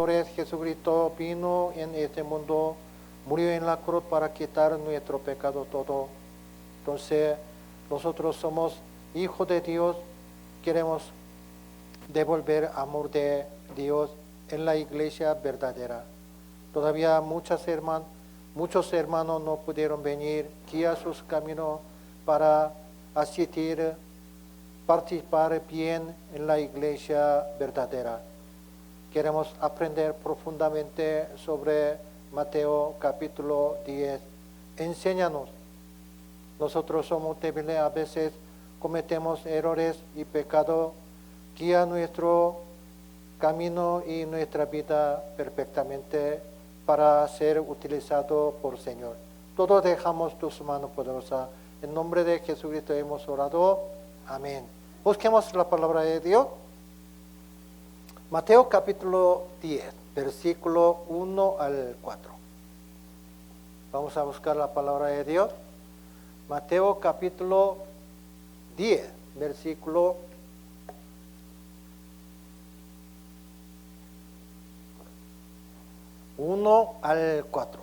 pecadores, Jesucristo vino en este mundo, murió en la cruz para quitar nuestro pecado todo. Entonces, nosotros somos hijos de Dios, queremos devolver amor de Dios en la iglesia verdadera. Todavía muchos hermanos no pudieron venir, guía sus caminos para asistir, participar bien en la iglesia verdadera. Queremos aprender profundamente sobre Mateo capítulo 10. Enséñanos. Nosotros somos débiles, a veces cometemos errores y pecados. Guía nuestro camino y nuestra vida perfectamente para ser utilizado por el Señor. Todos dejamos tus manos poderosas. En nombre de Jesucristo hemos orado. Amén. Busquemos la palabra de Dios. Mateo capítulo 10, versículo 1 al 4. Vamos a buscar la palabra de Dios. Mateo capítulo 10, versículo 1 al 4.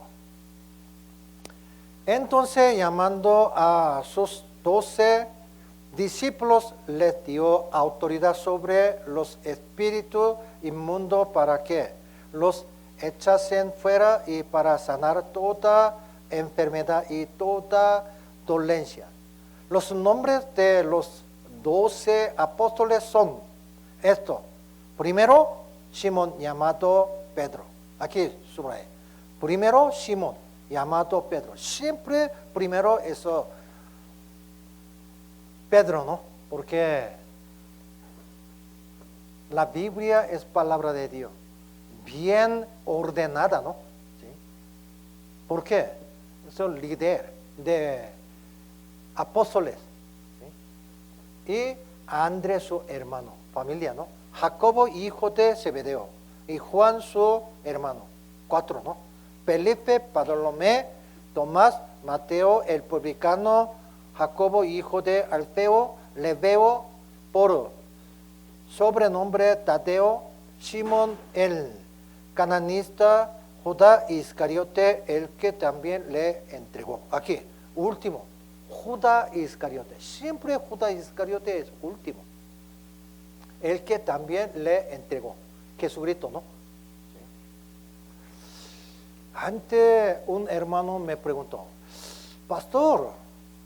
Entonces, llamando a sus 12 discípulos, les dio autoridad sobre los espíritus inmundos para que los echasen fuera y para sanar toda enfermedad y toda dolencia. Los nombres de los 12 apóstoles son estos. Primero, Simón, llamado Pedro. Aquí subraya. Primero, Simón, llamado Pedro. Siempre primero eso, Pedro, ¿no? Porque la Biblia es palabra de Dios, bien ordenada, ¿no? ¿Sí? ¿Por qué? Es el líder de apóstoles. ¿Sí? Y Andrés, su hermano, familia, ¿no? Jacobo, hijo de Zebedeo, y Juan, su hermano. 4, ¿no? Felipe, Bartolomé, Tomás, Mateo, el publicano, Jacobo, hijo de Alfeo, Lebeo, por sobrenombre Tadeo, Simón el cananista, Judá Iscariote, el que también le entregó. Aquí, último, Judá Iscariote. Siempre Judá Iscariote es último. El que también le entregó. Jesucristo, ¿no? Sí. Antes un hermano me preguntó, pastor,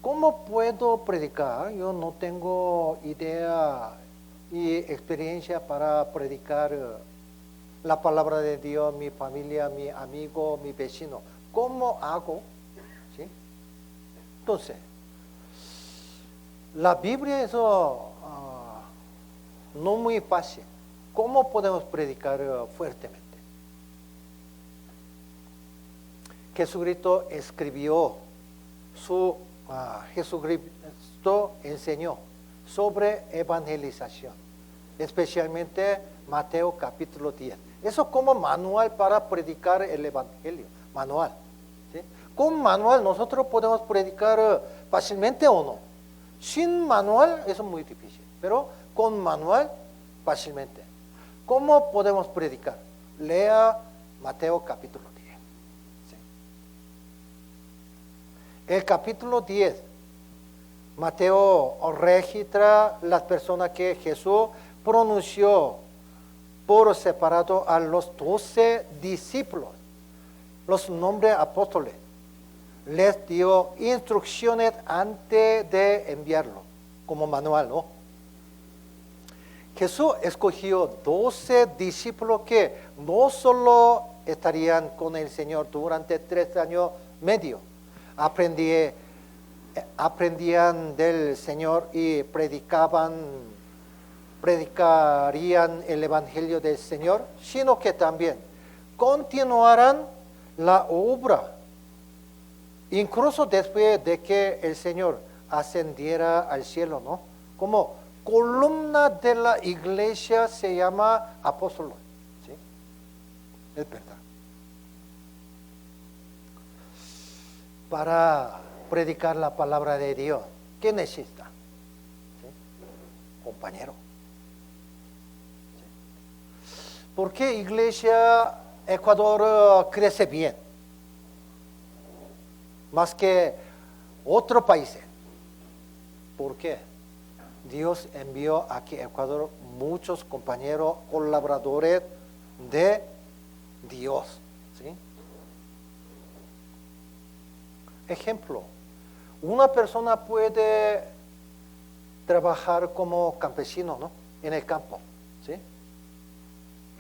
¿cómo puedo predicar? Yo no tengo idea y experiencia para predicar la palabra de Dios, mi familia, mi amigo, mi vecino. ¿Cómo hago? ¿Sí? Entonces, la Biblia es no muy fácil. ¿Cómo podemos predicar fuertemente? Jesucristo escribió, Jesucristo enseñó sobre evangelización, especialmente Mateo capítulo 10. Eso como manual para predicar el evangelio, manual. ¿Sí? Con manual nosotros podemos predicar fácilmente o no. Sin manual eso es muy difícil, pero con manual fácilmente. ¿Cómo podemos predicar? Lea Mateo capítulo 10. ¿Sí? El capítulo 10, Mateo registra las personas que Jesús pronunció por separado a los 12 discípulos, los nombres apóstoles. Les dio instrucciones antes de enviarlo, como manual, ¿no? Jesús escogió 12 discípulos que no solo estarían con el Señor durante 3 años y medio, aprendían del Señor y predicarían el Evangelio del Señor, sino que también continuarán la obra, incluso después de que el Señor ascendiera al cielo, ¿no? Como columna de la iglesia se llama apóstol. ¿Sí? Es verdad. Para predicar la palabra de Dios, ¿qué necesita? ¿Sí? Compañero. ¿Sí? ¿Por qué Iglesia Ecuador crece bien? Más que otros países. ¿Por qué? Dios envió aquí a Ecuador muchos compañeros, colaboradores de Dios. ¿Sí? Ejemplo, una persona puede trabajar como campesino, ¿no? En el campo. ¿Sí?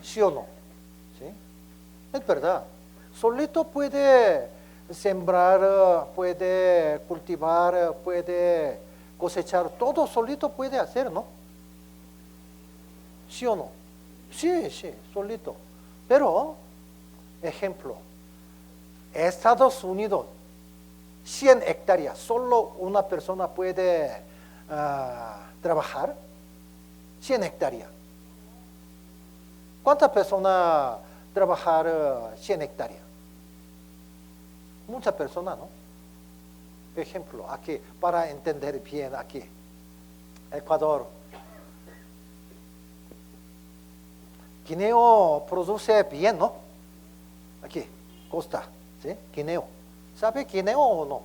¿Sí o no? ¿Sí? Es verdad. Solito puede sembrar, puede cultivar, puede cosechar, todo solito puede hacer, ¿no? ¿Sí o no? Sí, sí, solito. Pero, ejemplo, Estados Unidos, 100 hectáreas, solo una persona puede trabajar, 100 hectáreas. ¿Cuántas personas trabajar 100 hectáreas? Muchas personas, ¿no? Ejemplo, aquí, para entender bien aquí, Ecuador. Guineo produce bien, ¿no? Aquí, costa, ¿sí? Guineo. ¿Sabe guineo o no?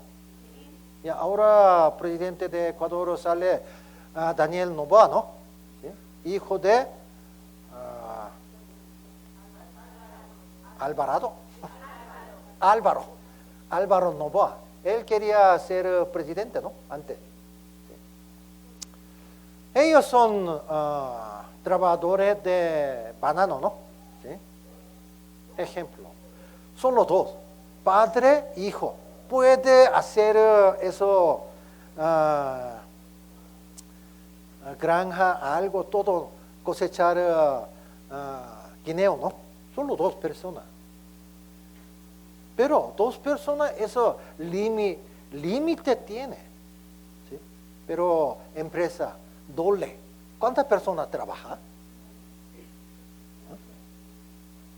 Y ahora presidente de Ecuador sale Daniel Noboa, ¿no? ¿Sí? Hijo de Álvaro Noboa. Él quería ser presidente, ¿no? Antes. ¿Sí? Ellos son trabajadores de banano, ¿no? ¿Sí? Ejemplo. Son los dos. Padre, hijo. Puede hacer eso, granja, algo, todo, cosechar guineo, ¿no? Solo dos personas. Pero dos personas, eso límite tiene. ¿Sí? Pero empresa, doble. ¿Cuántas personas trabajan?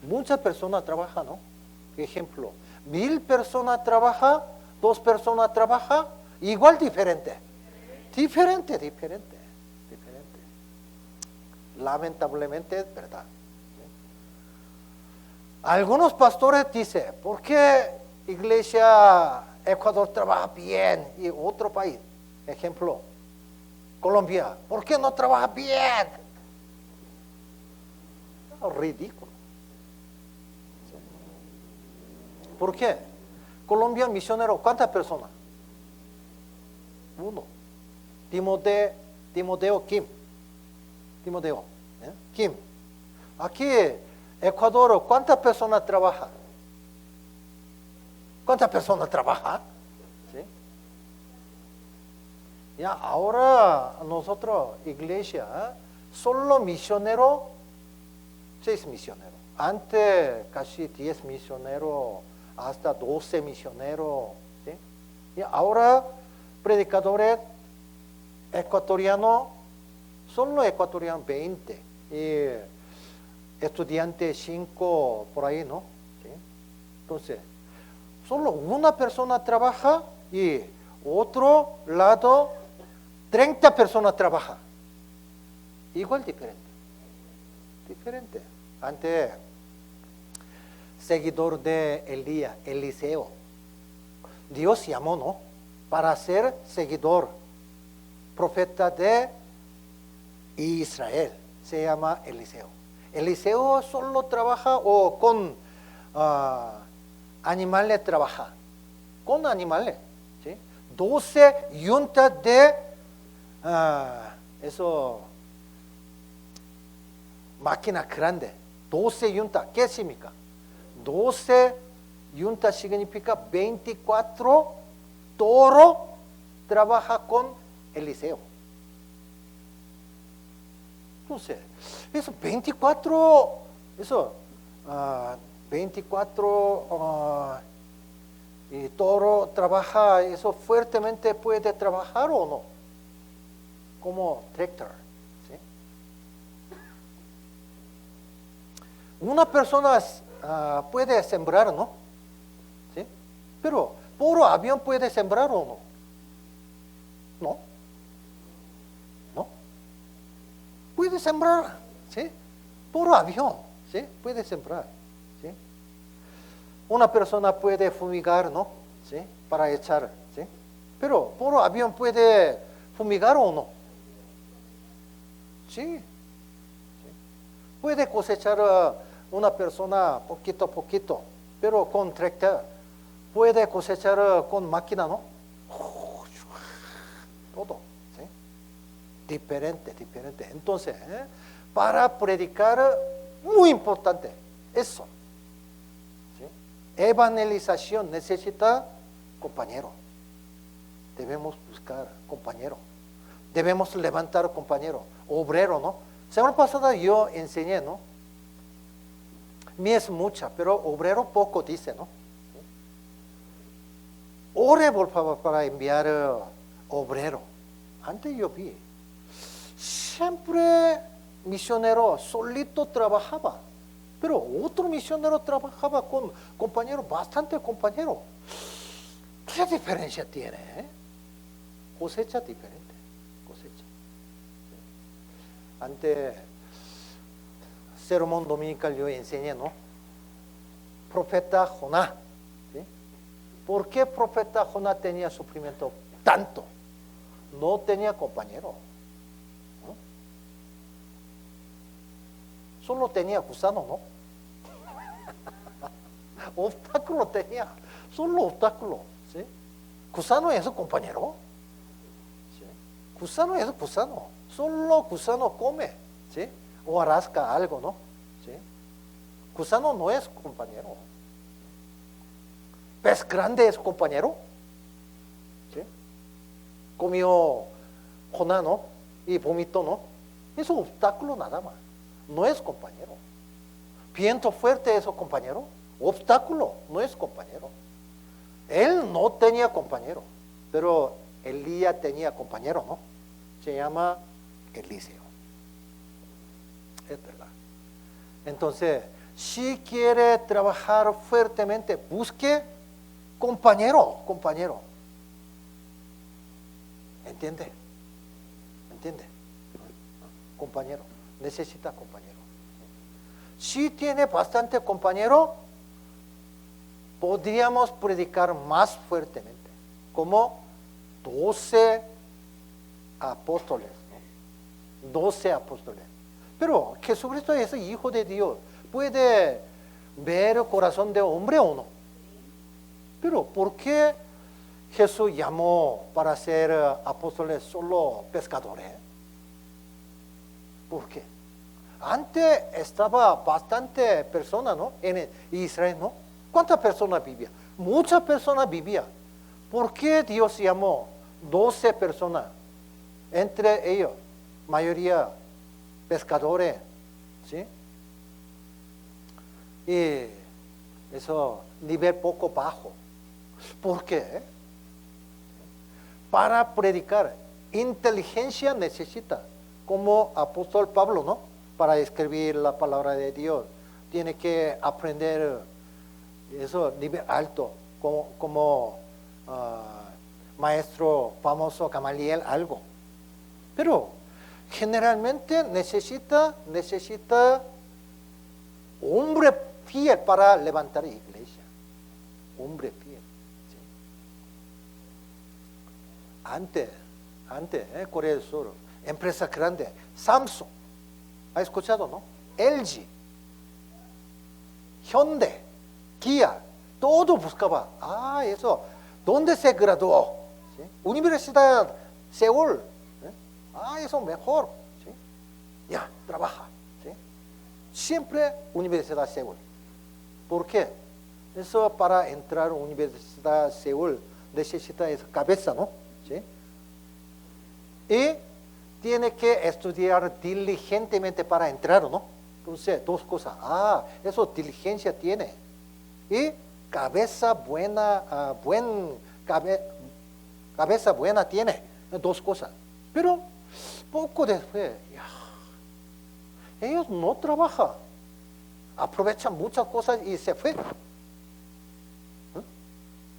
Muchas personas trabajan, ¿no? Ejemplo, 1000 personas trabajan, 2 personas trabajan, igual diferente. Diferente. Lamentablemente es verdad. Algunos pastores dicen, ¿por qué Iglesia Ecuador trabaja bien y otro país? Ejemplo, Colombia, ¿por qué no trabaja bien? Ridículo. ¿Por qué? Colombia misionero, ¿cuántas personas? 1. Timoteo Kim. Kim. Aquí, Ecuador, ¿cuántas personas trabajan? ¿Cuántas personas trabajan? ¿Sí? Ya, ahora nosotros, iglesia, solo misionero, 6 misioneros. Antes casi 10 misioneros, hasta 12 misioneros. ¿Sí? Y ahora predicadores ecuatorianos, solo ecuatorianos 20. Y estudiantes 5 por ahí, ¿no? ¿Sí? Entonces, solo una persona trabaja y otro lado 30 personas trabajan. Igual diferente. Antes, seguidor de Eliseo. Dios llamó, ¿no? Para ser seguidor, profeta de Israel. Se llama Eliseo. Eliseo solo trabaja o con animales trabaja. Con animales. ¿Sí? 12 yuntas de máquina grande. 12 yuntas. ¿Qué significa? 12 yuntas significa 24 toros trabaja con Eliseo. Entonces, eso 24 y toro trabaja, eso fuertemente puede trabajar o no, como tractor. ¿Sí? Una persona puede sembrar, ¿no? ¿Sí? Pero por avión puede sembrar o no. No puede sembrar, ¿sí? Por avión, ¿sí? Puede sembrar, ¿sí? Una persona puede fumigar, ¿no? ¿Sí? Para echar, ¿sí? Pero por avión puede fumigar o no. Sí. Puede cosechar una persona poquito a poquito, pero con tractor. Puede cosechar con máquina, ¿no? Todo, ¿sí? Diferente, diferente. Entonces, para predicar, muy importante, eso. ¿Sí? Evangelización necesita compañero. Debemos buscar compañero. Debemos levantar compañero, obrero, ¿no? Semana pasada yo enseñé, ¿no? Mies mucha, pero obrero poco dice, ¿no? Ore por favor para enviar obrero. Antes yo vi, siempre misionero solito trabajaba, pero otro misionero trabajaba con compañero, bastante compañero. ¿Qué diferencia tiene? Cosecha diferente, cosecha. Ante sermón dominical yo enseñé, ¿no? Profeta Jonás, ¿sí? ¿Por qué profeta Jonás tenía sufrimiento tanto? No tenía compañero, ¿no? Solo tenía gusano, ¿no? Obstáculo tenía, solo obstáculo, ¿sí? Gusano es compañero, ¿sí? Gusano es gusano, solo gusano come, ¿sí? O rasca algo, ¿no? ¿Sí? Gusano no es compañero. Pez grande es compañero, ¿sí? Comió Jonás, ¿no? Y vomitó, ¿no? Es un obstáculo nada más, no es compañero. Viento fuerte es compañero, obstáculo no es compañero. Él no tenía compañero, pero Elías tenía compañero, ¿no? Se llama Eliseo. Es verdad. Entonces, si quiere trabajar fuertemente, busque compañero. ¿Entiende? Compañero. Necesita compañero. Si tiene bastante compañero, podríamos predicar más fuertemente, como 12 apóstoles, ¿no? 12 apóstoles. Pero Jesucristo es hijo de Dios. ¿Puede ver el corazón de hombre o no? Pero ¿por qué Jesús llamó para ser apóstoles solo pescadores? ¿Por qué? Antes estaba bastante personas, ¿no? En Israel, ¿no? ¿Cuántas personas vivían? Muchas personas vivían. ¿Por qué Dios llamó 12 personas? Entre ellos, mayoría pescadores, ¿sí? Y eso, nivel poco bajo. ¿Por qué? Para predicar, inteligencia necesita, como apóstol Pablo, ¿no? Para escribir la palabra de Dios, tiene que aprender eso, nivel alto, como maestro famoso Gamaliel, algo. Pero generalmente necesita hombre fiel para levantar iglesia. Hombre fiel. ¿Sí? Antes, Corea del Sur, empresa grande, Samsung, ¿ha escuchado, no? LG, Hyundai, Kia, todo buscaba. Eso, ¿dónde se graduó? ¿Sí? Universidad Seúl. Eso mejor. ¿Sí? Ya, trabaja. ¿Sí? Siempre Universidad Seúl. ¿Por qué? Eso para entrar a Universidad Seúl necesita esa cabeza, ¿no? ¿Sí? Y tiene que estudiar diligentemente para entrar, ¿no? Entonces, dos cosas. Eso diligencia tiene. Y cabeza buena, cabeza buena tiene. Dos cosas. Pero poco después, ellos no trabajan. Aprovechan muchas cosas y se fue.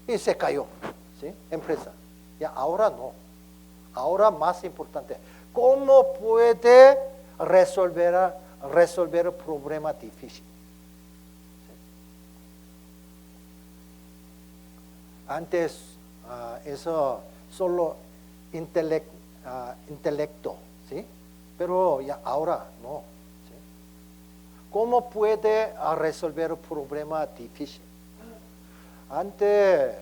Y se cayó, ¿sí? Empresa. Ya ahora no. Ahora más importante. ¿Cómo puede resolver resolver problemas difíciles. Antes eso solo intelecto, ¿sí? Pero ya ahora no. ¿Sí? ¿Cómo puede resolver un problema difícil? Antes,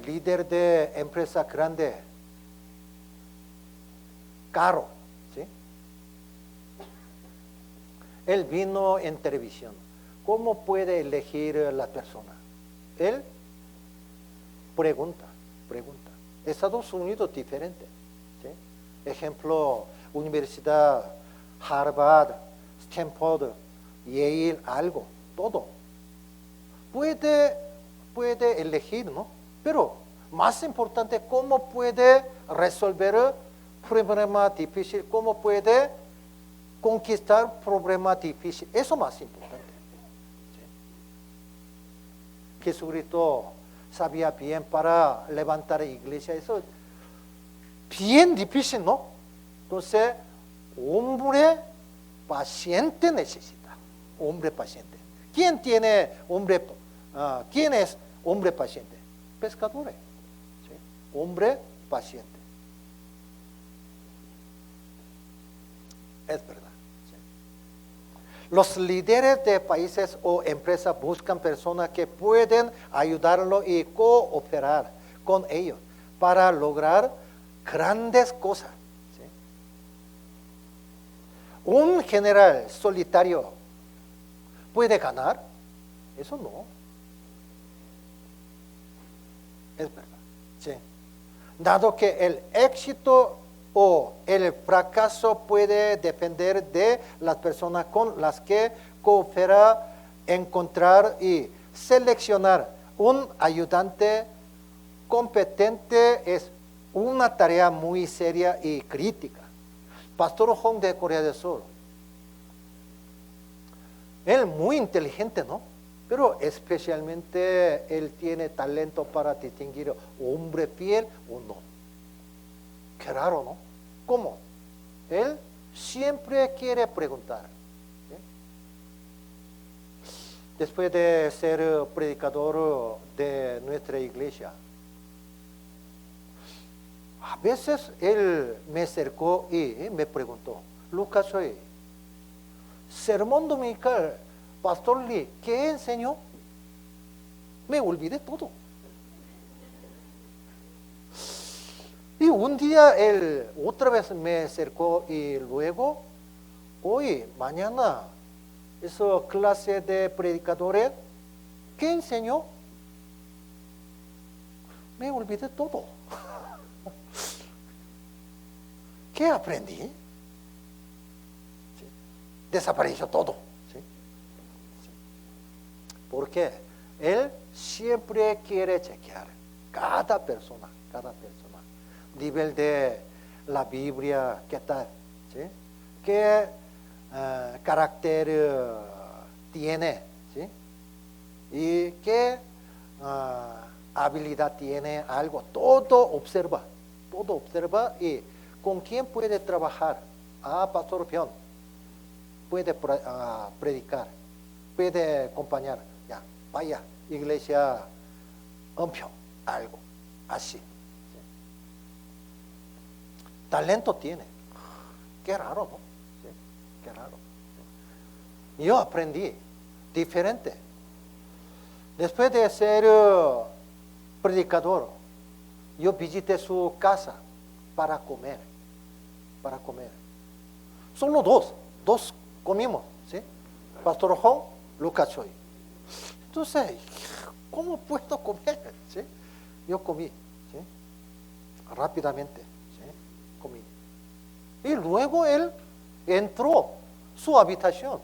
líder de empresa grande, caro, ¿sí? Él vino en televisión. ¿Cómo puede elegir la persona? Él pregunta. Estados Unidos diferente. ¿Sí? Ejemplo, Universidad Harvard, Stanford, Yale, algo, todo. Puede elegir, ¿no? Pero más importante, ¿cómo puede resolver problemas difíciles? ¿Cómo puede conquistar problemas difíciles? Eso más importante. ¿Sí? Jesucristo sabía bien para levantar la iglesia. Eso bien difícil, ¿no? Entonces, hombre paciente necesita. Hombre paciente. ¿Quién es hombre paciente? Pescadores. ¿Sí? Hombre paciente. Es verdad. ¿Sí? Los líderes de países o empresas buscan personas que pueden ayudarlo y cooperar con ellos para lograr grandes cosas. ¿Sí? Un general solitario puede ganar. Eso no. Es verdad. ¿Sí? Dado que el éxito o el fracaso puede depender de las personas con las que coopera, encontrar y seleccionar un ayudante competente es una tarea muy seria y crítica. Pastor Hong de Corea del Sur, él muy inteligente, ¿no? Pero especialmente él tiene talento para distinguir hombre fiel o no. Qué raro, ¿no? ¿Cómo? Él siempre quiere preguntar. ¿Sí? Después de ser predicador de nuestra iglesia, a veces él me acercó y me preguntó, Lucas, sermón dominical, Pastor Lee, ¿qué enseñó? Me olvidé todo. Y un día él otra vez me acercó y luego, hoy, mañana, esa clase de predicadores, ¿qué enseñó? Me olvidé todo. ¿Qué aprendí? ¿Sí? Desapareció todo. ¿Sí? ¿Sí? Porque él siempre quiere chequear cada persona. Nivel de la Biblia, ¿qué tal? ¿Sí? ¿Qué carácter tiene? ¿Sí? ¿Y qué habilidad tiene? Algo. Todo observa y con quién puede trabajar. Pastor Pion puede predicar, puede acompañar. Ya, vaya, iglesia Pion, algo así. Talento tiene. Qué raro, ¿no? ¿Sí? Qué raro. ¿Sí? Yo aprendí diferente. Después de ser predicador, yo visité su casa para comer. Solo dos comimos, ¿sí? Pastor Hong, Lucas Choi. Entonces, ¿cómo puedo comer? ¿Sí? Yo comí, ¿sí? Rápidamente. Comí. Y luego él entró a su habitación.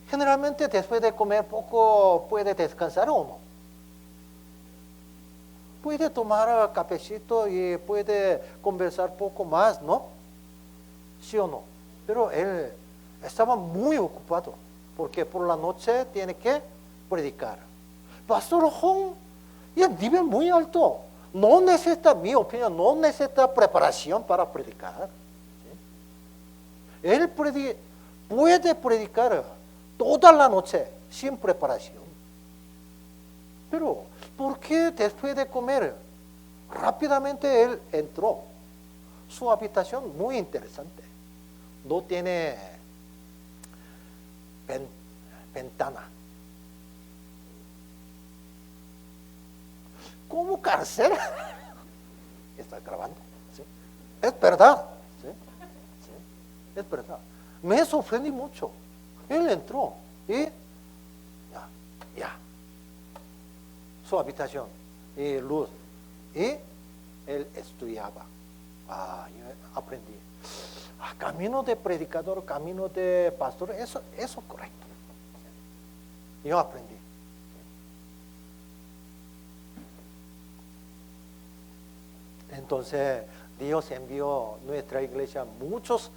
Generalmente después de comer poco puede descansar o no. Puede tomar cafecito y puede conversar poco más, ¿no? ¿Sí o no? Pero él estaba muy ocupado porque por la noche tiene que predicar. Pastor Hong, y a nivel muy alto. No necesita, mi opinión, no necesita preparación para predicar. ¿Sí? Él puede predicar toda la noche sin preparación. Pero, ¿por qué después de comer rápidamente él entró? Su habitación muy interesante. No tiene ventana. ¿Cómo cárcel? Está grabando. ¿Sí? Es verdad. ¿Sí? ¿Sí? Es verdad. Me sorprendí mucho. Él entró y ya. Su habitación y luz. Y él estudiaba. Yo aprendí. Camino de predicador, camino de pastor, eso es correcto. Yo aprendí. Entonces, Dios envió a nuestra iglesia muchos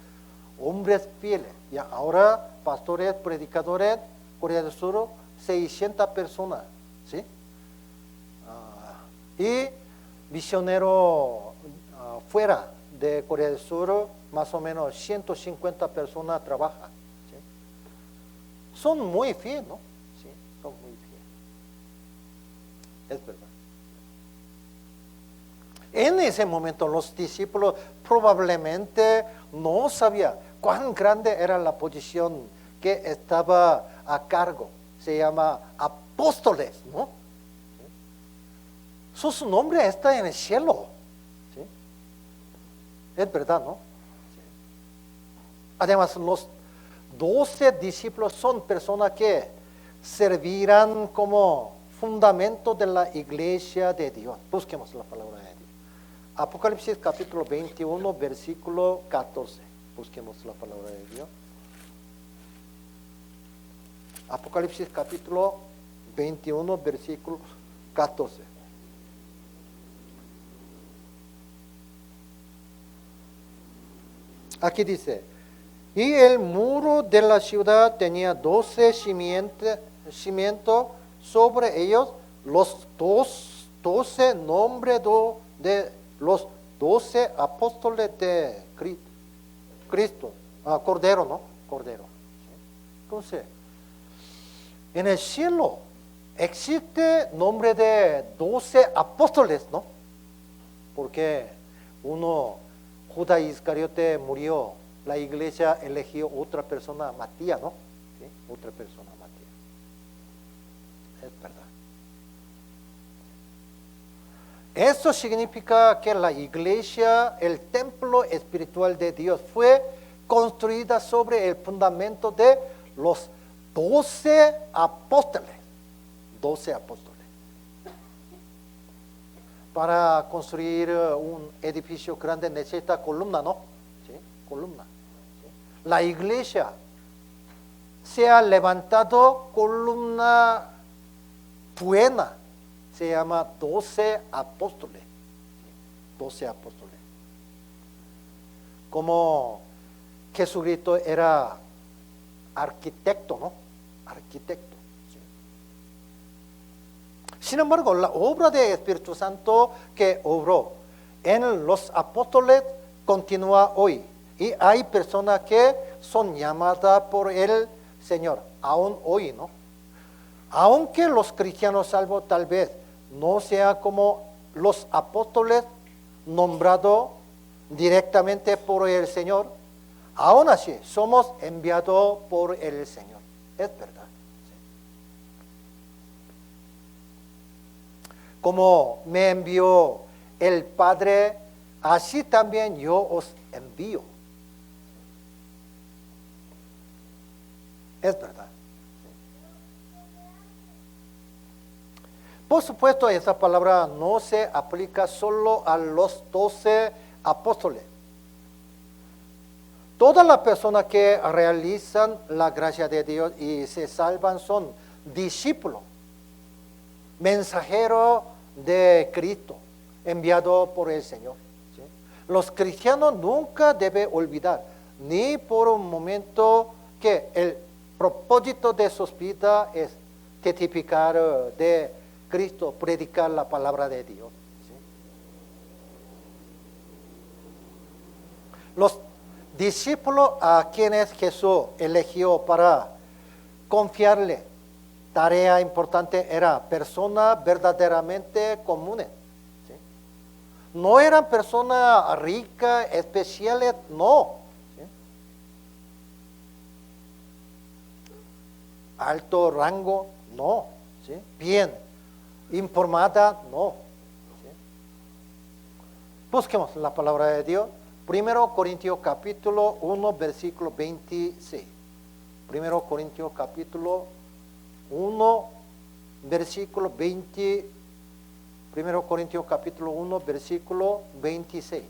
hombres fieles. Y ahora, pastores, predicadores, Corea del Sur, 600 personas. ¿Sí? Y misioneros fuera de Corea del Sur, más o menos 150 personas trabajan. ¿Sí? Son muy fieles, ¿no? Sí, son muy fieles. Es verdad. En ese momento los discípulos probablemente no sabían cuán grande era la posición que estaba a cargo. Se llama apóstoles, ¿no? ¿Sí? Su nombre está en el cielo. ¿Sí? Es verdad, ¿no? ¿Sí? Además, los 12 discípulos son personas que servirán como fundamento de la iglesia de Dios. Busquemos la palabra de Dios. Apocalipsis capítulo 21, versículo 14. Busquemos la palabra de Dios. Apocalipsis capítulo 21, versículo 14. Aquí dice, y el muro de la ciudad tenía 12 cimientos, sobre ellos los 12 nombres de los 12 apóstoles de Cristo. Cordero, ¿no? Cordero. Entonces, en el cielo existe nombre de 12 apóstoles, ¿no? Porque Judas Iscariote murió, la iglesia eligió otra persona, Matías, ¿no? ¿Sí? Otra persona, Matías. Es verdad. Eso significa que la iglesia, el templo espiritual de Dios, fue construida sobre el fundamento de los 12 apóstoles. 12 apóstoles. Para construir un edificio grande necesita columna, ¿no? ¿Sí? Columna. ¿Sí? La iglesia se ha levantado columna buena. Se llama 12 apóstoles. 12 apóstoles. Como Jesucristo era arquitecto, ¿no? Arquitecto. ¿Sí? Sin embargo, la obra del Espíritu Santo que obró en los apóstoles continúa hoy. Y hay personas que son llamadas por el Señor, aún hoy, ¿no? Aunque los cristianos salvos tal vez no sean como los apóstoles nombrados directamente por el Señor, aún así somos enviados por el Señor. Es verdad. ¿Sí? Como me envió el Padre, así también yo os envío. Es verdad. Por supuesto, esa palabra no se aplica solo a los 12 apóstoles. Todas las personas que realizan la gracia de Dios y se salvan son discípulos, mensajeros de Cristo, enviados por el Señor. ¿Sí? Los cristianos nunca deben olvidar, ni por un momento, que el propósito de sus vidas es testificar de Cristo, predicar la palabra de Dios. ¿Sí? Los discípulo a quienes Jesús eligió para confiarle tarea importante era personas verdaderamente comunes. ¿Sí? No eran personas ricas, especiales, no. ¿Sí? Alto rango, no. ¿Sí? Bien informada, no. ¿Sí? Busquemos la palabra de Dios. 1 Corintios capítulo 1, versículo 26. 1 Corintios capítulo 1, versículo 20. 1 Corintios capítulo 1, versículo 26.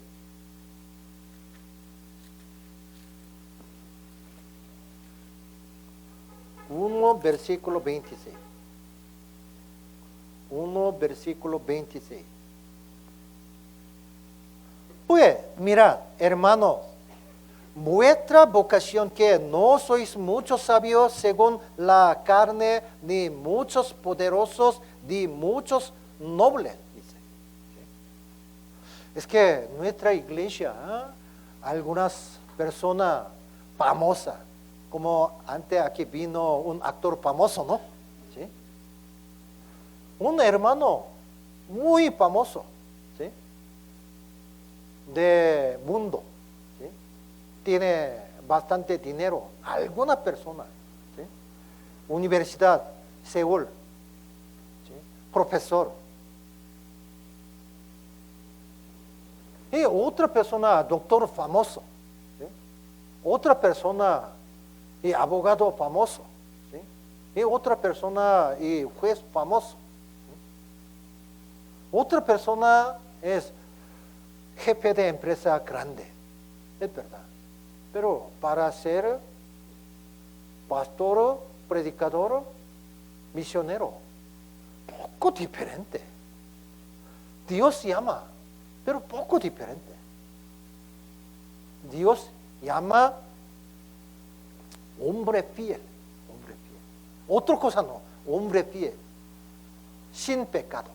Versículo 26. 1, versículo 26. Pues, mirad, hermanos, vuestra vocación que no sois muchos sabios según la carne, ni muchos poderosos, ni muchos nobles, dice. Es que nuestra iglesia, algunas personas famosas, como antes aquí vino un actor famoso, ¿no? ¿Sí? Un hermano muy famoso, ¿sí? De mundo, ¿sí? Tiene bastante dinero, algunas personas, ¿sí? Universidad, Seúl, ¿sí? Profesor. Y otra persona, doctor famoso, ¿sí? Otra persona, y abogado famoso, ¿sí? Y otra persona, y juez famoso, ¿sí? Otra persona es jefe de empresa grande, es verdad. Pero para ser pastor, predicador, misionero, poco diferente. Dios llama, pero poco diferente. Dios llama hombre fiel, hombre fiel. Otra cosa no, hombre fiel, sin pecado.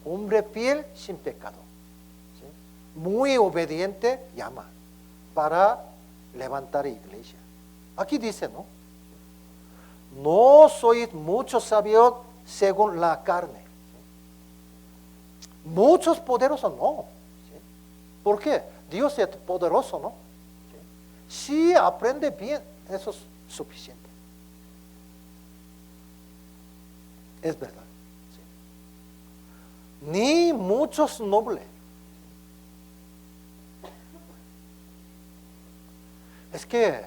Hombre fiel, sin pecado. Muy obediente, llama para levantar iglesia. Aquí dice, ¿no? No sois muchos sabios según la carne. ¿Sí? Muchos poderosos, no. ¿Sí? ¿Por qué? Dios es poderoso, ¿no? ¿Sí? Si aprende bien, eso es suficiente. Es verdad. ¿Sí? Ni muchos nobles. Es que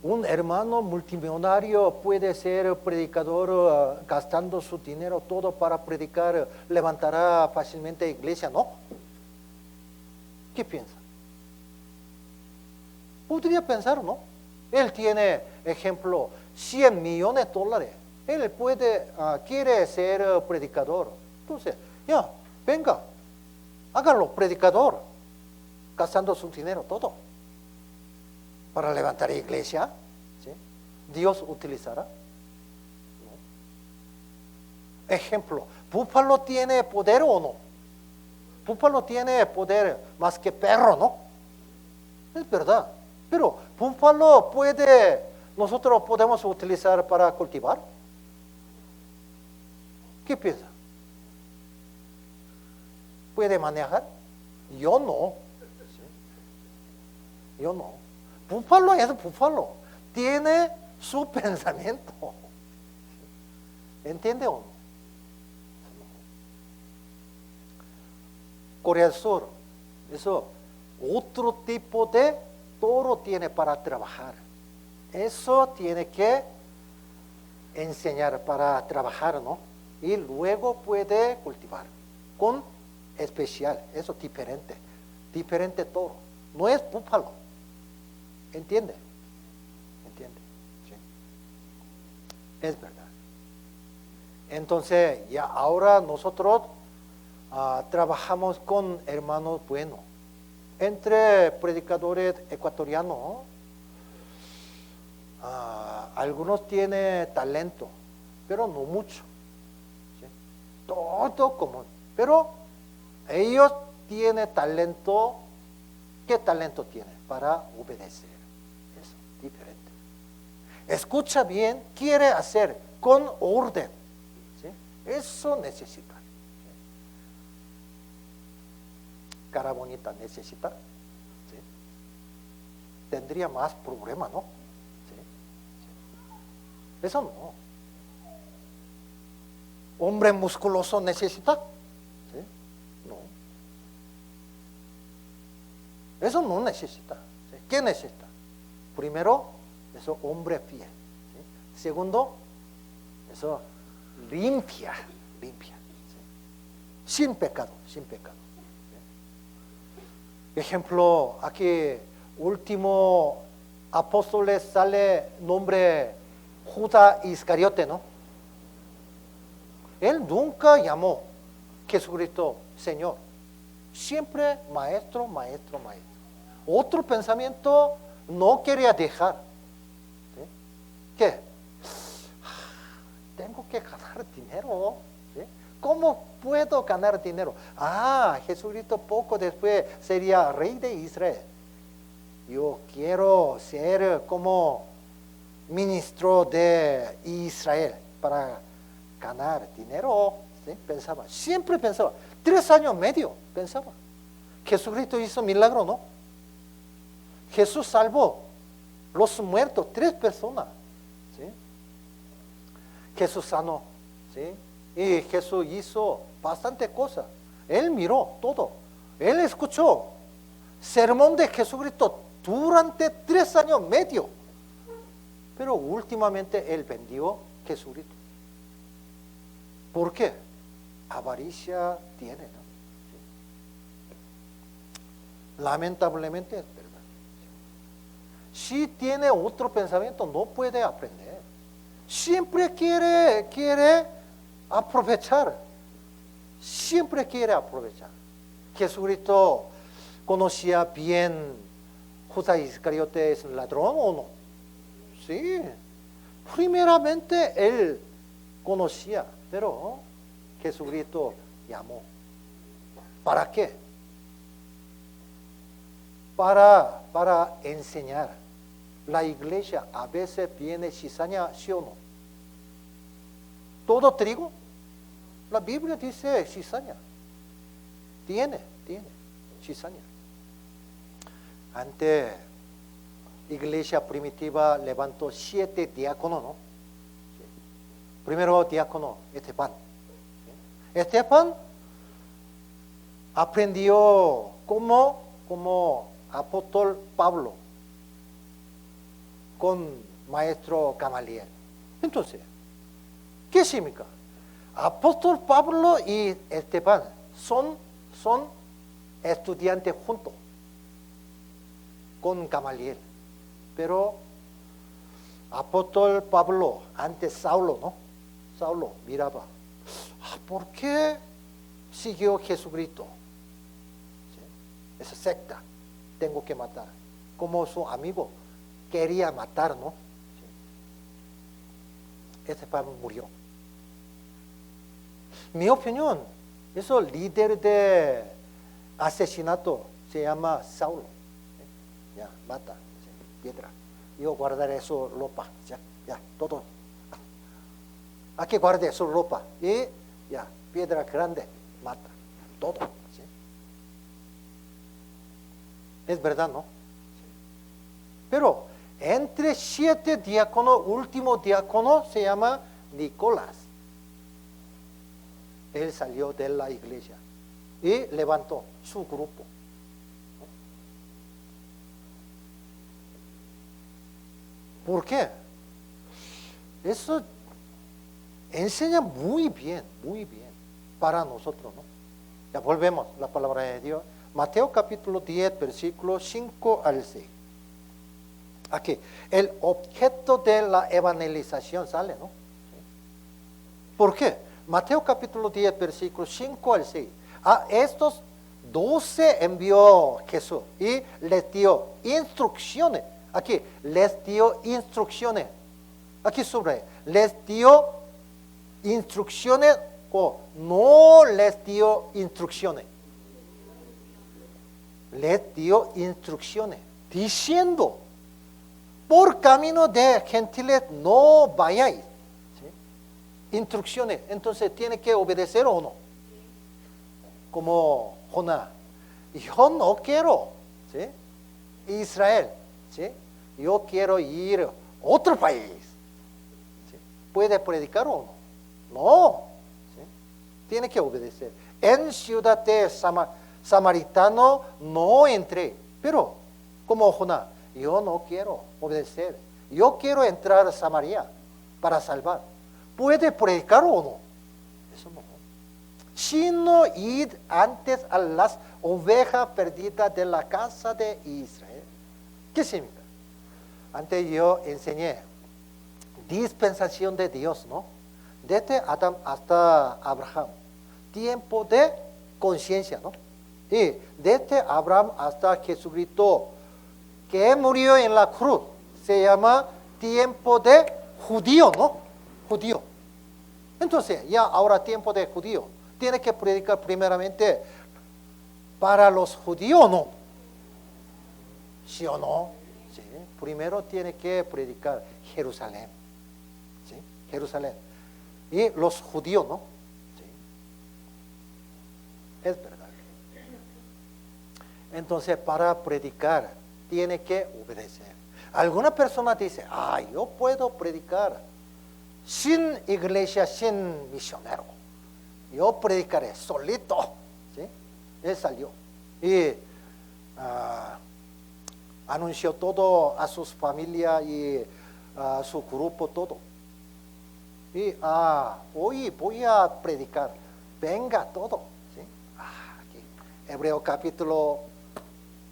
un hermano multimillonario puede ser predicador gastando su dinero todo para predicar, levantará fácilmente iglesia, ¿no? ¿Qué piensa? Podría pensar, ¿no? Él tiene, ejemplo, $100 millones. Él quiere ser predicador. Entonces, ya, venga, hágalo predicador, gastando su dinero todo. Para levantar iglesia, ¿sí? Dios utilizará. ¿No? Ejemplo, ¿búfalo tiene poder o no? Búfalo tiene poder más que perro, ¿no? Es verdad. Pero búfalo nosotros podemos utilizar para cultivar. ¿Qué piensa? ¿Puede manejar? Yo no. ¿Sí? Yo no. Búfalo es búfalo. Tiene su pensamiento. ¿Entiende o no? Corea del Sur, eso, otro tipo de toro tiene para trabajar. Eso tiene que enseñar para trabajar, ¿no? Y luego puede cultivar. Con especial, eso diferente. Diferente toro. No es búfalo. ¿Entiende? ¿Entiende? ¿Sí? Es verdad. Entonces, ya ahora nosotros trabajamos con hermanos buenos. Entre predicadores ecuatorianos, algunos tienen talento, pero no mucho. ¿Sí? Todo común. Pero ellos tienen talento ¿Qué talento tiene? Para obedecer. Eso, diferente. Escucha bien, quiere hacer con orden. ¿Sí? Eso necesita. ¿Sí? Cara bonita necesita. ¿Sí? Tendría más problema, ¿no? ¿Sí? ¿Sí? Eso no. Hombre musculoso necesita. ¿Sí? No. Eso no necesita. ¿Sí? ¿Qué necesita? Primero, eso hombre fiel. ¿Sí? Segundo, eso limpia. ¿Sí? Sin pecado, sin pecado. ¿Sí? Ejemplo, aquí último apóstoles sale nombre Judas Iscariote, ¿no? Él nunca llamó Jesucristo Señor. Siempre maestro, maestro, maestro. Otro pensamiento no quería dejar. ¿Sí? ¿Qué? Tengo que ganar dinero. ¿Sí? ¿Cómo puedo ganar dinero? Jesucristo poco después sería rey de Israel. Yo quiero ser como ministro de Israel para ganar dinero. ¿Sí? Pensaba, siempre pensaba. 3 años y medio pensaba. Jesucristo hizo milagro, ¿no? Jesús salvó los muertos, 3 personas. ¿Sí? Jesús sanó. ¿Sí? Y Jesús hizo bastante cosas. Él miró todo. Él escuchó sermón de Jesucristo durante 3 años y medio. Pero últimamente él vendió Jesucristo. ¿Por qué? Avaricia tiene, ¿no? ¿Sí? Lamentablemente es verdad. Si tiene otro pensamiento, no puede aprender. Siempre quiere aprovechar. Siempre quiere aprovechar. Jesucristo conocía bien Judas Iscariote es un ladrón o no. Sí. Primeramente él conocía, pero Jesucristo llamó. ¿Para qué? Para enseñar. La iglesia a veces viene cizaña, ¿sí o no? ¿Todo trigo? La Biblia dice cizaña. Tiene cizaña. Ante iglesia primitiva levantó 7 diáconos, ¿no? Primero diácono, Esteban. Esteban aprendió como apóstol Pablo con maestro Gamaliel. Entonces, ¿qué significa? Apóstol Pablo y Esteban son estudiantes juntos con Gamaliel. Pero apóstol Pablo, antes Saulo, ¿no? Saulo miraba, ¿por qué siguió Jesucristo? ¿Sí? Esa secta, tengo que matar. Como su amigo quería matar, ¿no? ¿Sí? Esteban murió. Mi opinión, eso líder de asesinato se llama Saulo. ¿Sí? Ya, mata, ¿sí? Piedra. Yo guardaré su ropa, ya, todo. Aquí guardé su ropa y ya, piedra grande, mata, todo. ¿Sí? Es verdad, ¿no? Sí. Pero entre 7 diáconos, último diácono se llama Nicolás. Él salió de la iglesia y levantó su grupo. ¿Por qué? Eso enseña muy bien para nosotros, ¿no? Ya volvemos a la palabra de Dios. Mateo capítulo 10, versículos 5 al 6. Aquí, el objeto de la evangelización sale, ¿no? ¿Por qué? Mateo capítulo 10, versículos 5 al 6. A estos 12 envió Jesús y les dio instrucciones. Aquí, les dio instrucciones. Aquí sobre, les dio instrucciones o no les dio instrucciones. les dio instrucciones, diciendo, por camino de gentiles no vayáis. ¿Sí? Instrucciones, entonces tiene que obedecer o no. Como Jonás, yo no quiero, ¿sí? Israel, ¿sí? Yo quiero ir a otro país. ¿Sí? ¿Puede predicar o no? No, ¿sí? Tiene que obedecer. En ciudad de samaritano no entré, pero como Jonás, yo no quiero obedecer. Yo quiero entrar a Samaria para salvar. ¿Puede predicar o no? Eso no. Sino id antes a las ovejas perdidas de la casa de Israel. ¿Qué significa? Antes yo enseñé dispensación de Dios, ¿no? Desde Adán hasta Abraham. Tiempo de conciencia, ¿no? Y desde Abraham hasta Jesucristo, que murió en la cruz, se llama tiempo de judío, ¿no? Judío. Entonces, ya ahora tiempo de judío. Tiene que predicar primeramente para los judíos, ¿no? ¿Sí o no? Sí. Primero tiene que predicar Jerusalén. ¿Sí? Jerusalén. Y los judíos, ¿no? Sí. Es verdad. Entonces, para predicar, tiene que obedecer. Alguna persona dice, yo puedo predicar sin iglesia, sin misionero. Yo predicaré solito. ¿Sí? Él salió y anunció todo a sus familias y a su grupo, todo. Y hoy voy a predicar. Venga todo. ¿Sí? Aquí. Hebreo capítulo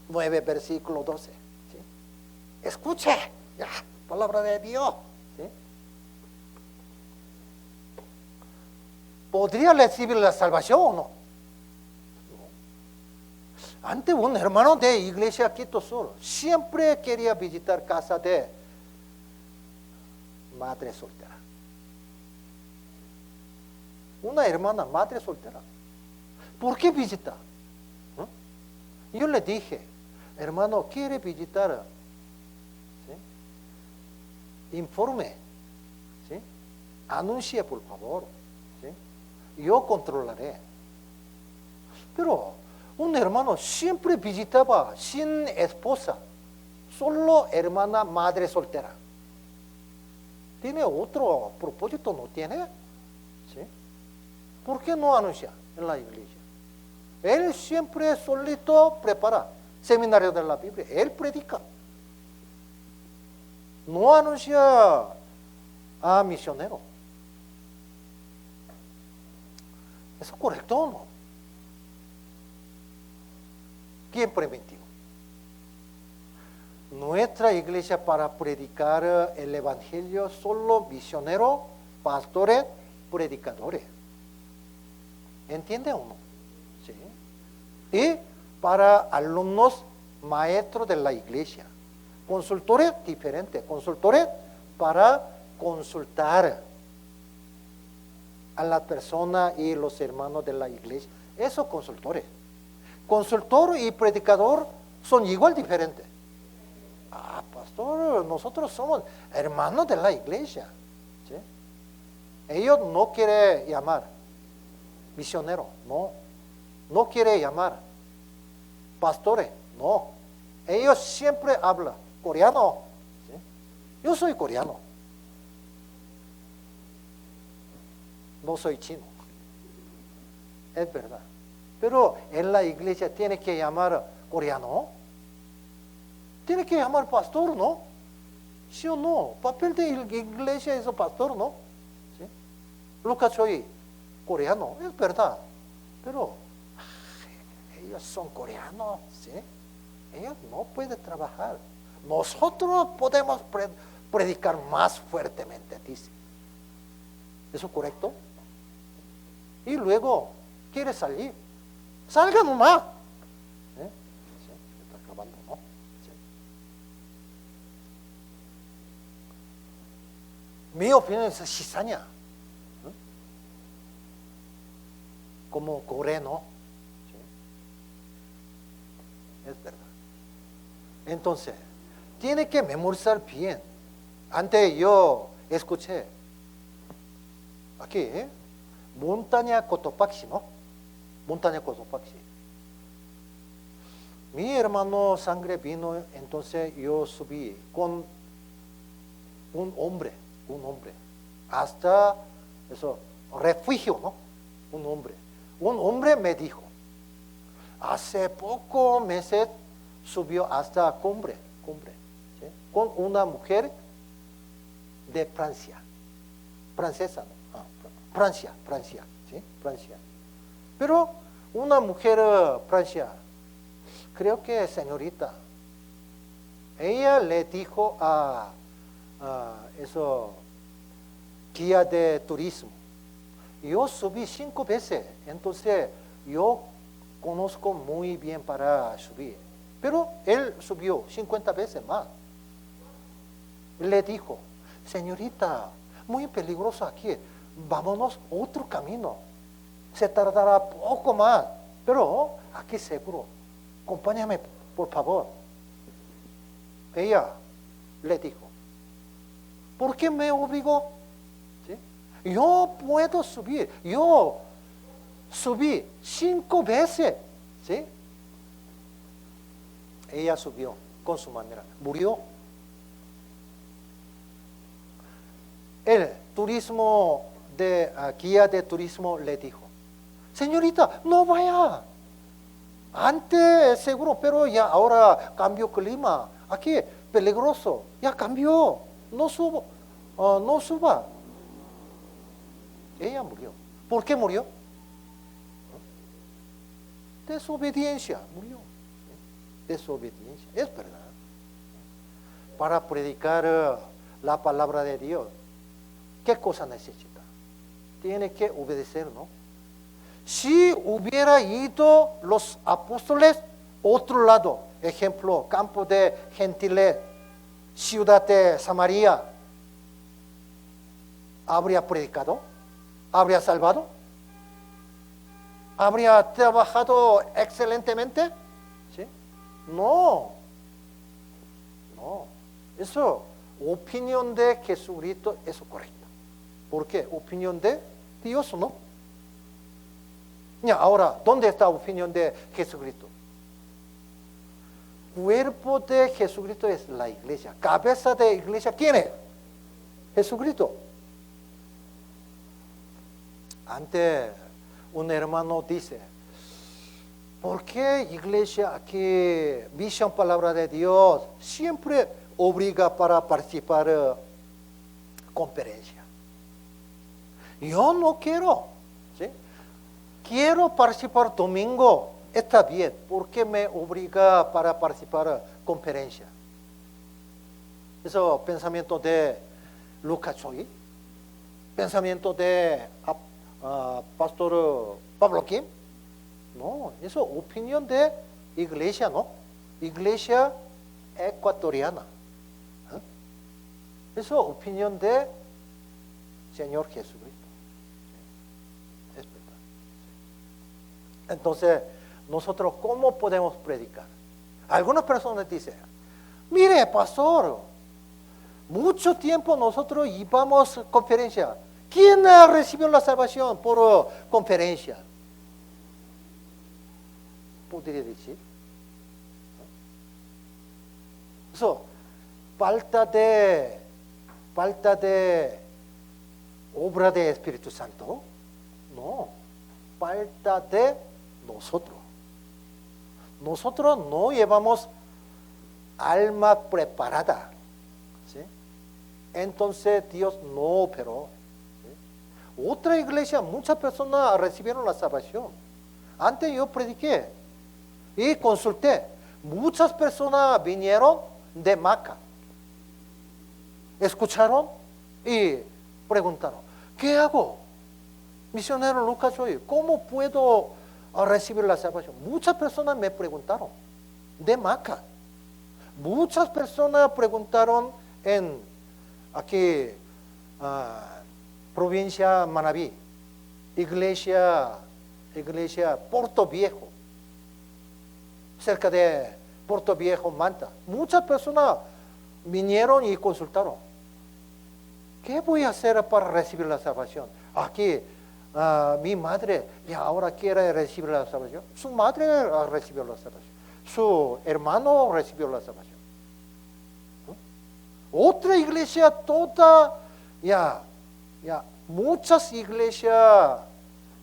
9, versículo 12. ¿Sí? Escuche, ya, palabra de Dios. ¿Sí? ¿Podría recibir la salvación o no? Antes un hermano de iglesia Quito Sur siempre quería visitar casa de madre soltera. Una hermana madre soltera. ¿Por qué visita? Yo le dije, hermano, ¿quiere visitar? ¿Sí? Informe. ¿Sí? Anuncie, por favor. ¿Sí? Yo controlaré. Pero un hermano siempre visitaba sin esposa, solo hermana madre soltera. ¿Tiene otro propósito? ¿No tiene? ¿Sí? ¿Por qué no anuncia en la iglesia? Él siempre solito prepara seminario de la Biblia. Él predica. No anuncia a misionero. ¿Eso es correcto o no? ¿Quién preventivo? Nuestra iglesia para predicar el evangelio solo misioneros, pastores, predicadores. ¿Entiende o no? ¿Sí? Y para alumnos, maestros de la iglesia. Consultores diferentes. Consultores para consultar a la persona y los hermanos de la iglesia. Esos consultores. Consultor y predicador son igual diferentes. Pastor, nosotros somos hermanos de la iglesia. ¿Sí? Ellos no quieren llamar misionero, no. No quieren llamar pastores, no. Ellos siempre hablan coreano. ¿Sí? Yo soy coreano. No soy chino. Es verdad. Pero en la iglesia tiene que llamar coreano. Tiene que llamar pastor, ¿no? ¿Sí o no? Papel de iglesia es pastor, ¿no? ¿Sí? Lucas soy coreano, es verdad. Pero ellos son coreanos, ¿sí? Ellos no pueden trabajar. Nosotros podemos predicar más fuertemente, dice. ¿Eso es correcto? Y luego quiere salir. Salga nomás. ¿Sí? Está acabando, ¿no? Sí. Mi opinión es cizaña. ¿Sí? Como coreano. ¿Sí? es verdad. Entonces, tiene que memorizar bien. Antes yo escuché aquí, montaña Cotopaxi, ¿no? Montaña Cotopaxi. Mi hermano sangre vino, entonces yo subí con un hombre, hasta eso, refugio, ¿no? Un hombre me dijo, hace pocos meses subió hasta cumbre, ¿sí? Con una mujer de Francia, francesa, ¿no? Francia, ¿sí? Francia. Pero una mujer Francia, creo que señorita, ella le dijo a eso, guía de turismo, yo subí 5 veces, entonces yo conozco muy bien para subir. Pero él subió 50 veces más. Le dijo, señorita, muy peligroso aquí, vámonos otro camino. Se tardará poco más, pero aquí seguro. Acompáñame, por favor. Ella le dijo, ¿por qué me obligó? ¿Sí? Yo puedo subir. Yo subí 5 veces. ¿Sí? Ella subió con su manera. Murió. El guía de turismo le dijo, señorita, no vaya. Antes seguro, pero ya ahora cambió clima. Aquí peligroso. Ya cambió. No suba. Ella murió. ¿Por qué murió? Desobediencia. Murió. Desobediencia. Es verdad. Para predicar la palabra de Dios, ¿qué cosa necesita? Tiene que obedecer, ¿no? Si hubiera ido los apóstoles otro lado, ejemplo, campo de Gentiles, ciudad de Samaria, ¿habría predicado? ¿Habría salvado? ¿Habría trabajado excelentemente? ¿Sí? No. Eso, opinión de Jesucristo, es correcto. ¿Por qué? Opinión de Dios, ¿no? Ahora, ¿dónde está la opinión de Jesucristo? Cuerpo de Jesucristo es la iglesia. Cabeza de iglesia, ¿quién es? Jesucristo. Antes, un hermano dice, ¿por qué iglesia aquí, Visión Palabra de Dios, siempre obliga para participar en conferencia? Yo no quiero, ¿sí? Quiero participar domingo, está bien. ¿Por qué me obliga para participar en conferencia? Eso pensamiento de Lucas Choi, pensamiento de Pastor Pablo Kim. No, eso opinión de iglesia, ¿no? Iglesia ecuatoriana. Eso opinión de Señor Jesucristo. Es verdad. Entonces, nosotros, ¿cómo podemos predicar? Algunas personas dicen, mire, pastor, mucho tiempo nosotros íbamos a conferencia. ¿Quién recibió la salvación por conferencia? Podría decir. Eso, falta de obra de Espíritu Santo. No, falta de nosotros. Nosotros no llevamos alma preparada. ¿Sí? Entonces Dios no operó. ¿Sí? Otra iglesia, muchas personas recibieron la salvación. Antes yo prediqué y consulté. Muchas personas vinieron de Maca. Escucharon y preguntaron, ¿qué hago? Misionero Lucas Choi, ¿cómo puedo recibir la salvación? Muchas personas me preguntaron de Maca. Muchas personas preguntaron en aquí, provincia Manabí, iglesia Puerto Viejo, cerca de Puerto Viejo, Manta. Muchas personas vinieron y consultaron. ¿Qué voy a hacer para recibir la salvación? Aquí, mi madre ya ahora quiere recibir la salvación. Su madre recibió la salvación. Su hermano recibió la salvación. Otra iglesia toda, muchas iglesias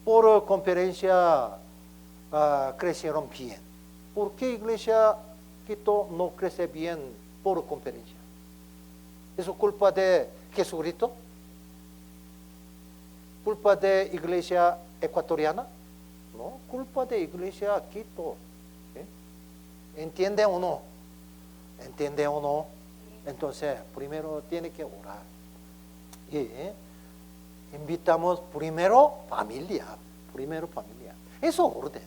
por conferencia crecieron bien. ¿Por qué iglesia Quito no crece bien por conferencia? ¿Es culpa de Jesucristo? ¿Culpa de iglesia ecuatoriana? No, culpa de iglesia Quito. ¿Entiende o no? ¿Entiende o no? Entonces, primero tiene que orar. Y invitamos primero familia. Eso orden.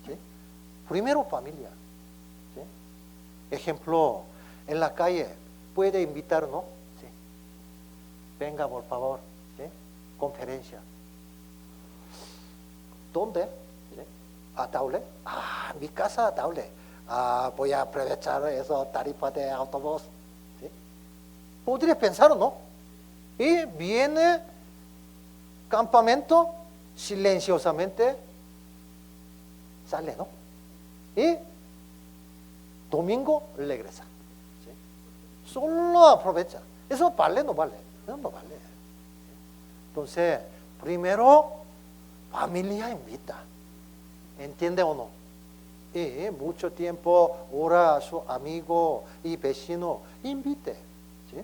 ¿Sí? Primero familia. ¿Sí? Ejemplo, en la calle puede invitar, ¿no? ¿Sí? Venga, por favor. ¿Sí? Conferencia. ¿Dónde? ¿Sí? ¿A Daule? Mi casa a Daule. Voy a aprovechar esa tarifa de autobús. ¿Sí? Podría pensar, ¿no? Y viene campamento, silenciosamente sale, ¿no? Y domingo regresa. ¿Sí? Solo aprovecha. ¿Eso vale? No vale. Eso no vale. Entonces, primero, familia invita. ¿Entiende o no? Y mucho tiempo ora a su amigo y vecino, invite. ¿Sí?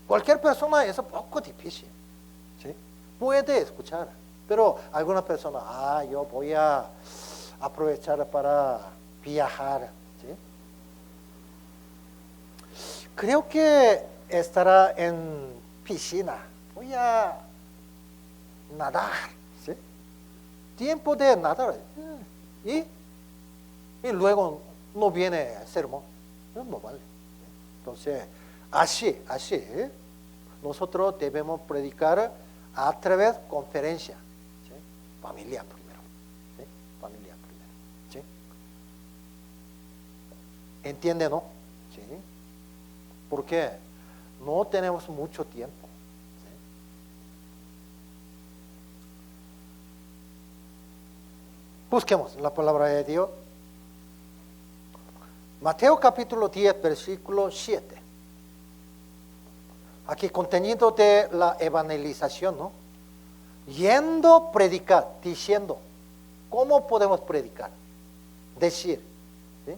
Cualquier persona es un poco difícil. ¿Sí? Puede escuchar, pero alguna persona, yo voy a aprovechar para viajar. ¿Sí? Creo que estará en piscina. Voy a nadar. ¿Sí? Tiempo de nadar. Y luego no viene sermón. No vale. Entonces, así, nosotros debemos predicar a través de conferencia. ¿Sí? Familia primero. ¿Sí? Familia primero. ¿Sí? ¿Entiende, no? ¿Sí? Porque no tenemos mucho tiempo. ¿Sí? Busquemos la palabra de Dios. Mateo capítulo 10, versículo 7. Aquí contenido de la evangelización, ¿no? Yendo predicar, diciendo. ¿Cómo podemos predicar? Decir. ¿Sí?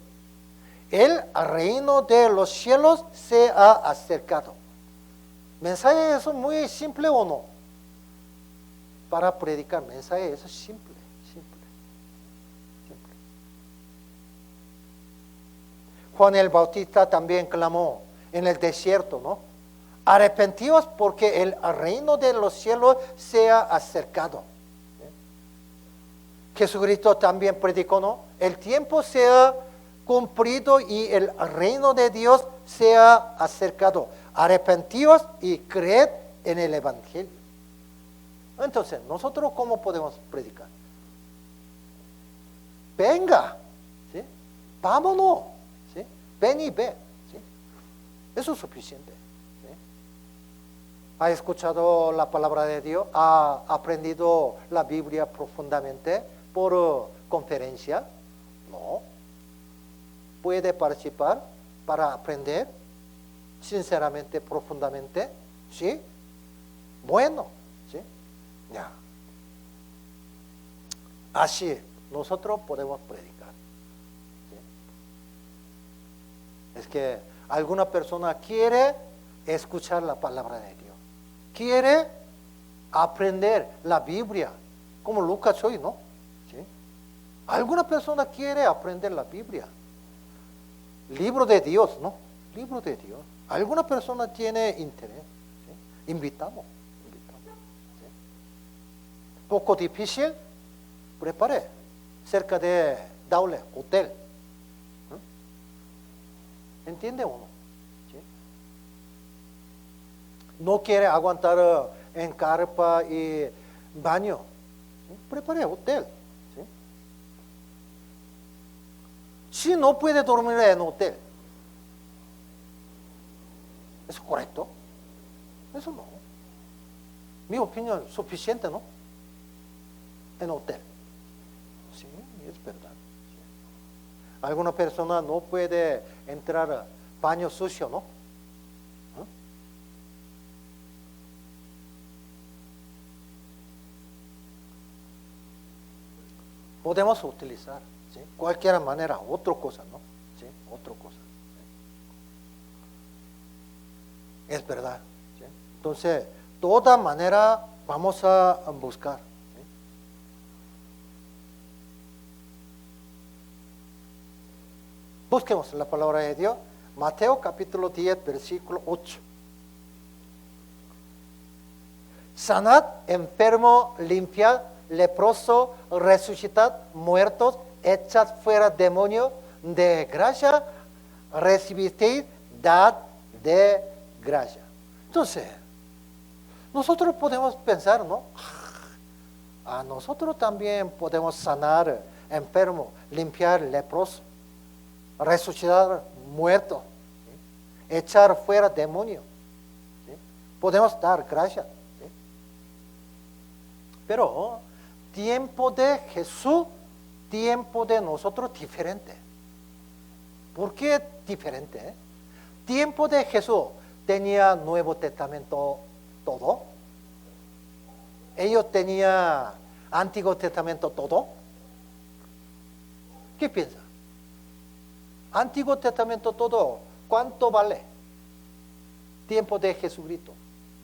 El reino de los cielos se ha acercado. ¿Mensaje es muy simple o no? Para predicar, mensaje es simple. Juan el Bautista también clamó en el desierto, ¿no? Arrepentíos porque el reino de los cielos se ha acercado. Jesucristo también predicó, ¿no? El tiempo se ha cumplido y el reino de Dios se ha acercado. Arrepentíos y creed en el Evangelio. Entonces, ¿nosotros cómo podemos predicar? Venga, ¿sí? Vámonos. Ven y ve. ¿Sí? Eso es suficiente. ¿Sí? ¿Ha escuchado la palabra de Dios? ¿Ha aprendido la Biblia profundamente por conferencia? No. ¿Puede participar para aprender sinceramente, profundamente? ¿Sí? Bueno. ¿Sí? Ya. Así nosotros podemos predicar. Es que alguna persona quiere escuchar la palabra de Dios. Quiere aprender la Biblia, como Lucas hoy, ¿no? ¿Sí? Alguna persona quiere aprender la Biblia. Libro de Dios, ¿no? Libro de Dios. Alguna persona tiene interés. ¿Sí? Invitamos. ¿Sí? Poco difícil, prepare. Cerca de Daule, hotel. ¿Entiende o no? ¿Sí? No quiere aguantar en carpa y baño. ¿Sí? Prepare hotel. ¿Sí? Si no puede dormir en hotel, ¿es correcto? Eso no. Mi opinión es suficiente, ¿no? En hotel. Sí, es verdad. Sí. Alguna persona no puede entrar a baño sucio, ¿no? Podemos utilizar, ¿sí? Cualquier manera, otra cosa, ¿no? ¿Sí? Otra cosa. ¿Sí? Es verdad. ¿Sí? Entonces, toda manera vamos a buscar. ¿Sí? Busquemos la palabra de Dios. Mateo capítulo 10, versículo 8. Sanad, enfermo, limpiad, leproso, resucitad, muertos, echad fuera demonio, de gracia recibisteis, dad de gracia. Entonces, nosotros podemos pensar, ¿no? Nosotros también podemos sanar enfermo, limpiar leproso, resucitar muerto, ¿sí? Echar fuera demonio, ¿sí? Podemos dar gracia, ¿sí? Pero tiempo de Jesús, tiempo de nosotros diferente. ¿Por qué diferente? Tiempo de Jesús tenía Nuevo Testamento todo. Ellos tenían Antiguo Testamento todo. ¿Qué piensa? Antiguo Testamento todo, ¿cuánto vale? Tiempo de Jesucristo.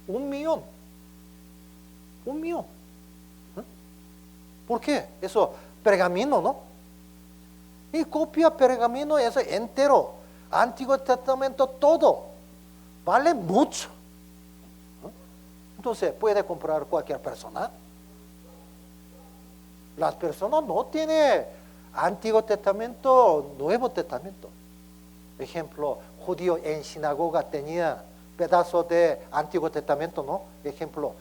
1,000,000. 1,000,000. ¿Por qué? Eso, pergamino, ¿no? Y copia pergamino, eso entero. Antiguo Testamento todo. Vale mucho. Entonces, ¿puede comprar cualquier persona? Las personas no tienen Antiguo Testamento, Nuevo Testamento. Ejemplo, judío en sinagoga tenía pedazos de Antiguo Testamento, ¿no? Ejemplo,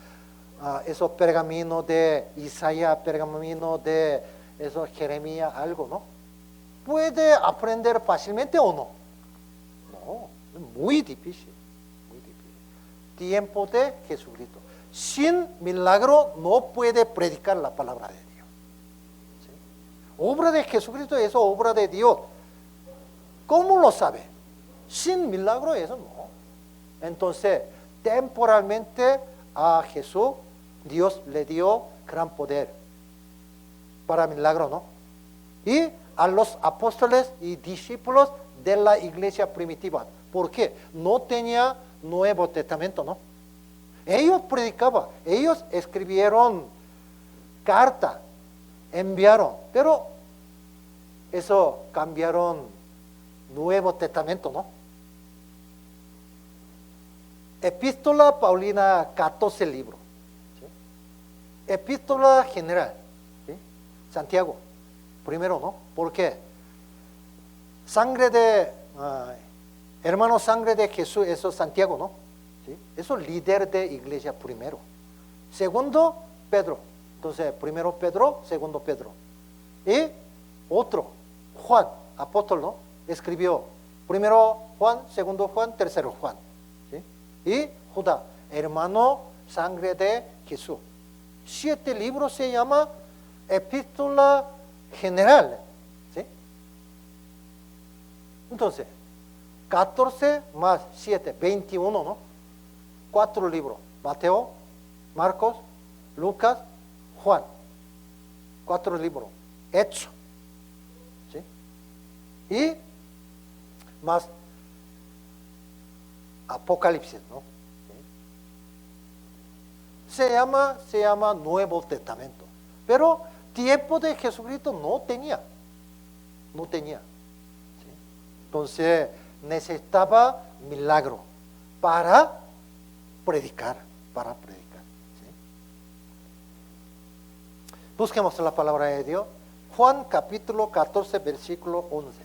esos pergaminos de Isaías, pergamino de esos Jeremías, algo, ¿no? ¿Puede aprender fácilmente o no? No, es muy difícil, muy difícil. Tiempo de Jesucristo. Sin milagro no puede predicar la palabra de Dios. ¿Sí? Obra de Jesucristo es obra de Dios. ¿Cómo lo sabe? Sin milagro eso no. Entonces, temporalmente a Jesús, Dios le dio gran poder para milagro, ¿no? Y a los apóstoles y discípulos de la iglesia primitiva. ¿Por qué? No tenía Nuevo Testamento, ¿no? Ellos predicaban, ellos escribieron carta, enviaron, pero eso cambiaron Nuevo Testamento, ¿no? Epístola Paulina, 14 libros. ¿Sí? Epístola general, ¿sí? Santiago, primero, ¿no? ¿Por qué? Sangre de, hermano, sangre de Jesús, eso es Santiago, ¿no? ¿Sí? Eso es líder de iglesia primero. Segundo, Pedro. Entonces, primero Pedro, segundo Pedro. Y otro, Juan, apóstol, ¿no? Escribió primero Juan, segundo Juan, tercero Juan. ¿Sí? Y Judá, hermano, sangre de Jesús. 7 libros se llama Epístola General. ¿Sí? Entonces, 14 más 7, 21, ¿no? 4 libros. Mateo, Marcos, Lucas, Juan. 4 libros. Hechos. ¿Sí? Y más Apocalipsis, ¿no? ¿Sí? Se llama Nuevo Testamento. Pero tiempo de Jesucristo no tenía. No tenía. ¿Sí? Entonces necesitaba milagro para predicar. ¿Sí? Busquemos la palabra de Dios. Juan capítulo 14, versículo 11.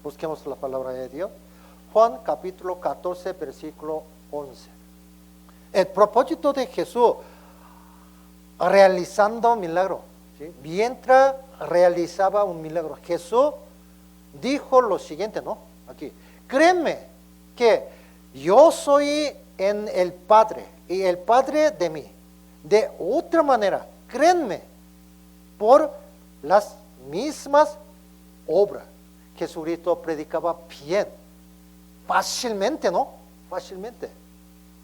Busquemos la palabra de Dios. Juan capítulo 14, versículo 11. El propósito de Jesús realizando milagro, ¿sí? Mientras realizaba un milagro, Jesús dijo lo siguiente, ¿no? Aquí, créeme que yo soy en el Padre y el Padre de mí. De otra manera, créanme, por las mismas obras. Jesucristo predicaba bien, fácilmente, ¿no? Fácilmente.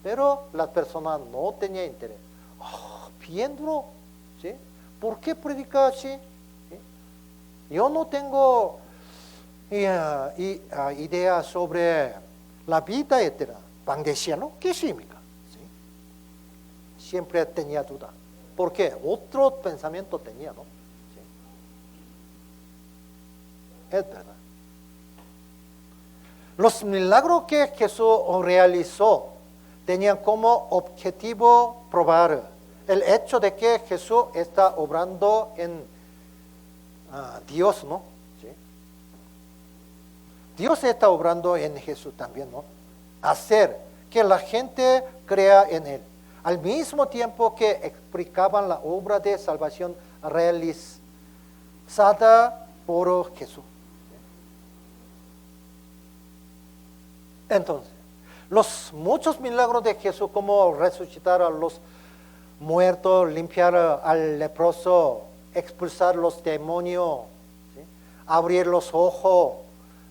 Pero las personas no tenían interés. Bien duro, ¿sí? ¿Por qué predica así? ¿Sí? Yo no tengo idea sobre la vida eterna. Pan de cielo, ¿qué significa? ¿Sí? Siempre tenía duda. ¿Por qué? Otro pensamiento tenía, ¿no? ¿Sí? Es verdad. Los milagros que Jesús realizó tenían como objetivo probar el hecho de que Jesús está obrando en Dios, ¿no? ¿Sí? Dios está obrando en Jesús también, ¿no? Hacer que la gente crea en Él. Al mismo tiempo que explicaban la obra de salvación realizada por Jesús. Entonces, los muchos milagros de Jesús, como resucitar a los muertos, limpiar al leproso, expulsar los demonios, ¿sí? Abrir los ojos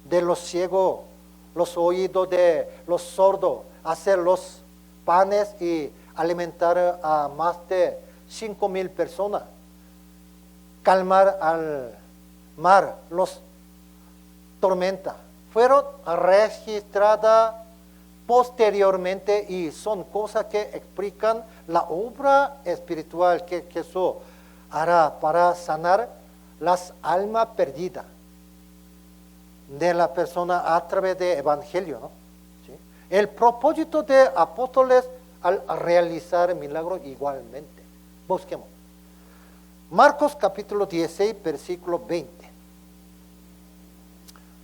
de los ciegos, los oídos de los sordos, hacer los panes y alimentar a más de 5,000 personas, calmar al mar, los tormentas, fueron registradas posteriormente y son cosas que explican la obra espiritual que Jesús hará para sanar las almas perdidas de la persona a través del Evangelio, ¿no? ¿Sí? El propósito de apóstoles al realizar milagros igualmente. Busquemos. Marcos capítulo 16, versículo 20.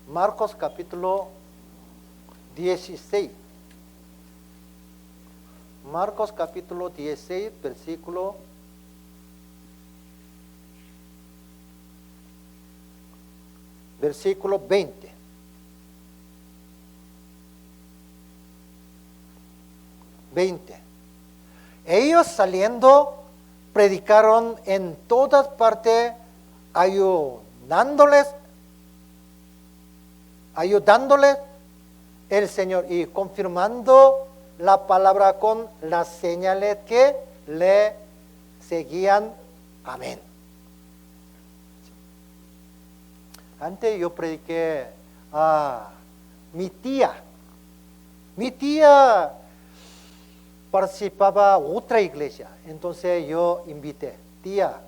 Marcos capítulo 16. Marcos capítulo 16, versículo 20. Ellos saliendo predicaron en todas partes, ayudándoles el Señor y confirmando la palabra con las señales que le seguían. Amén. Antes yo prediqué a mi tía. Mi tía participaba en otra iglesia. Entonces yo invité, tía,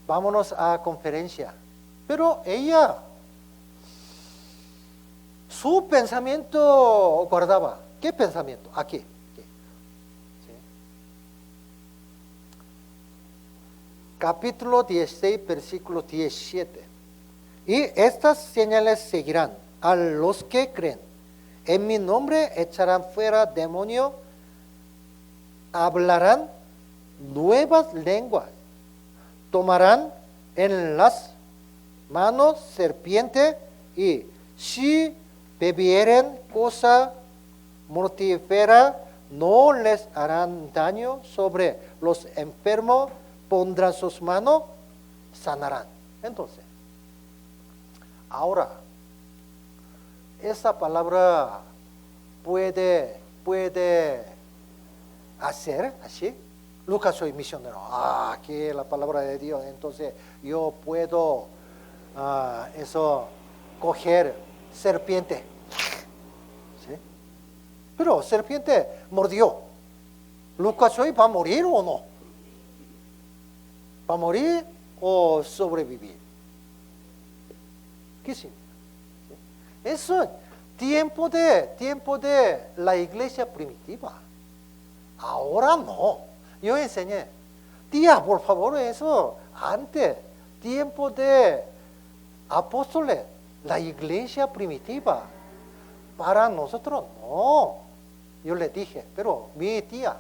vámonos a conferencia. Pero ella, su pensamiento guardaba. ¿Qué pensamiento? Aquí. ¿Sí? Capítulo 16, versículo 17. Y estas señales seguirán a los que creen. En mi nombre echarán fuera demonios, hablarán nuevas lenguas, tomarán en las manos serpiente y si bebieren cosa mortífera no les harán daño. Sobre los enfermos pondrán sus manos, sanarán. Entonces, ahora, esa palabra puede hacer así. Lucas, soy misionero. Aquí es la palabra de Dios. Entonces, yo puedo coger serpiente. ¿Sí? Pero serpiente mordió. Lucas, hoy va a morir o no? ¿Va a morir o sobrevivir? ¿Qué significa? ¿Sí? Eso es tiempo de la iglesia primitiva. Ahora no. Yo enseñé, tía, por favor, eso antes, tiempo de apóstoles, la iglesia primitiva. Para nosotros no. Yo le dije, pero mi tía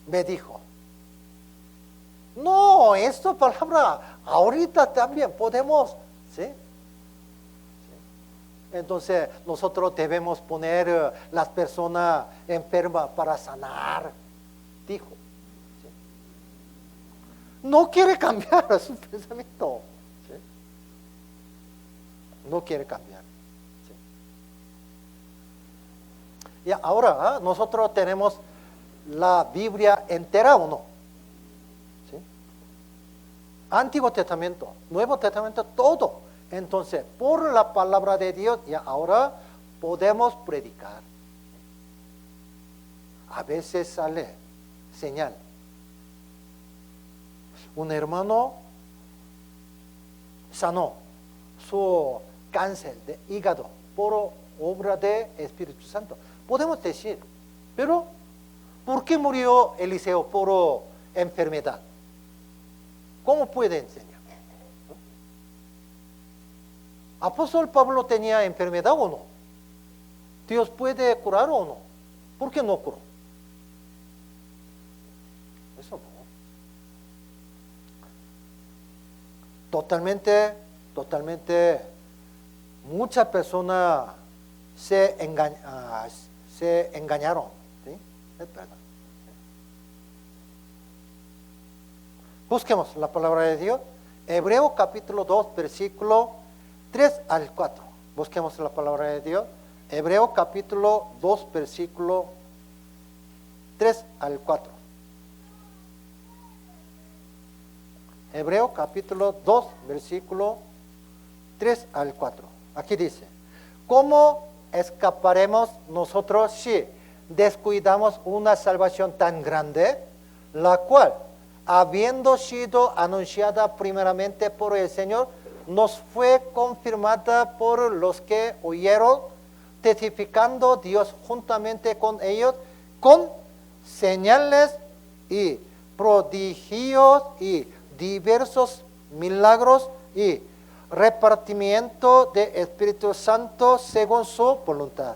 me dijo, No, esta palabra ahorita también podemos, ¿sí? Entonces nosotros debemos poner las personas enfermas para sanar, dijo. ¿Sí? No quiere cambiar su pensamiento. ¿Sí? No quiere cambiar. ¿Sí? Y ahora nosotros tenemos la Biblia entera o no. ¿Sí? Antiguo Testamento, Nuevo Testamento, todo. Entonces, por la palabra de Dios, y ahora podemos predicar. A veces sale señal. Un hermano sanó su cáncer de hígado por obra de Espíritu Santo. Podemos decir, pero ¿por qué murió Eliseo por enfermedad? ¿Cómo puede enseñar? ¿Apóstol Pablo tenía enfermedad o no? ¿Dios puede curar o no? ¿Por qué no curó? Eso no. Totalmente, muchas personas se engañaron. ¿Sí? Es verdad. Busquemos la palabra de Dios. Hebreo capítulo 2, versículo 3 al 4. Busquemos la palabra de Dios. Hebreo capítulo 2, versículo 3 al 4. Hebreo capítulo 2, versículo 3 al 4. Aquí dice, ¿cómo escaparemos nosotros si descuidamos una salvación tan grande, la cual, habiendo sido anunciada primeramente por el Señor, nos fue confirmada por los que oyeron, testificando Dios juntamente con ellos, con señales y prodigios y diversos milagros y repartimiento de Espíritu Santo según su voluntad.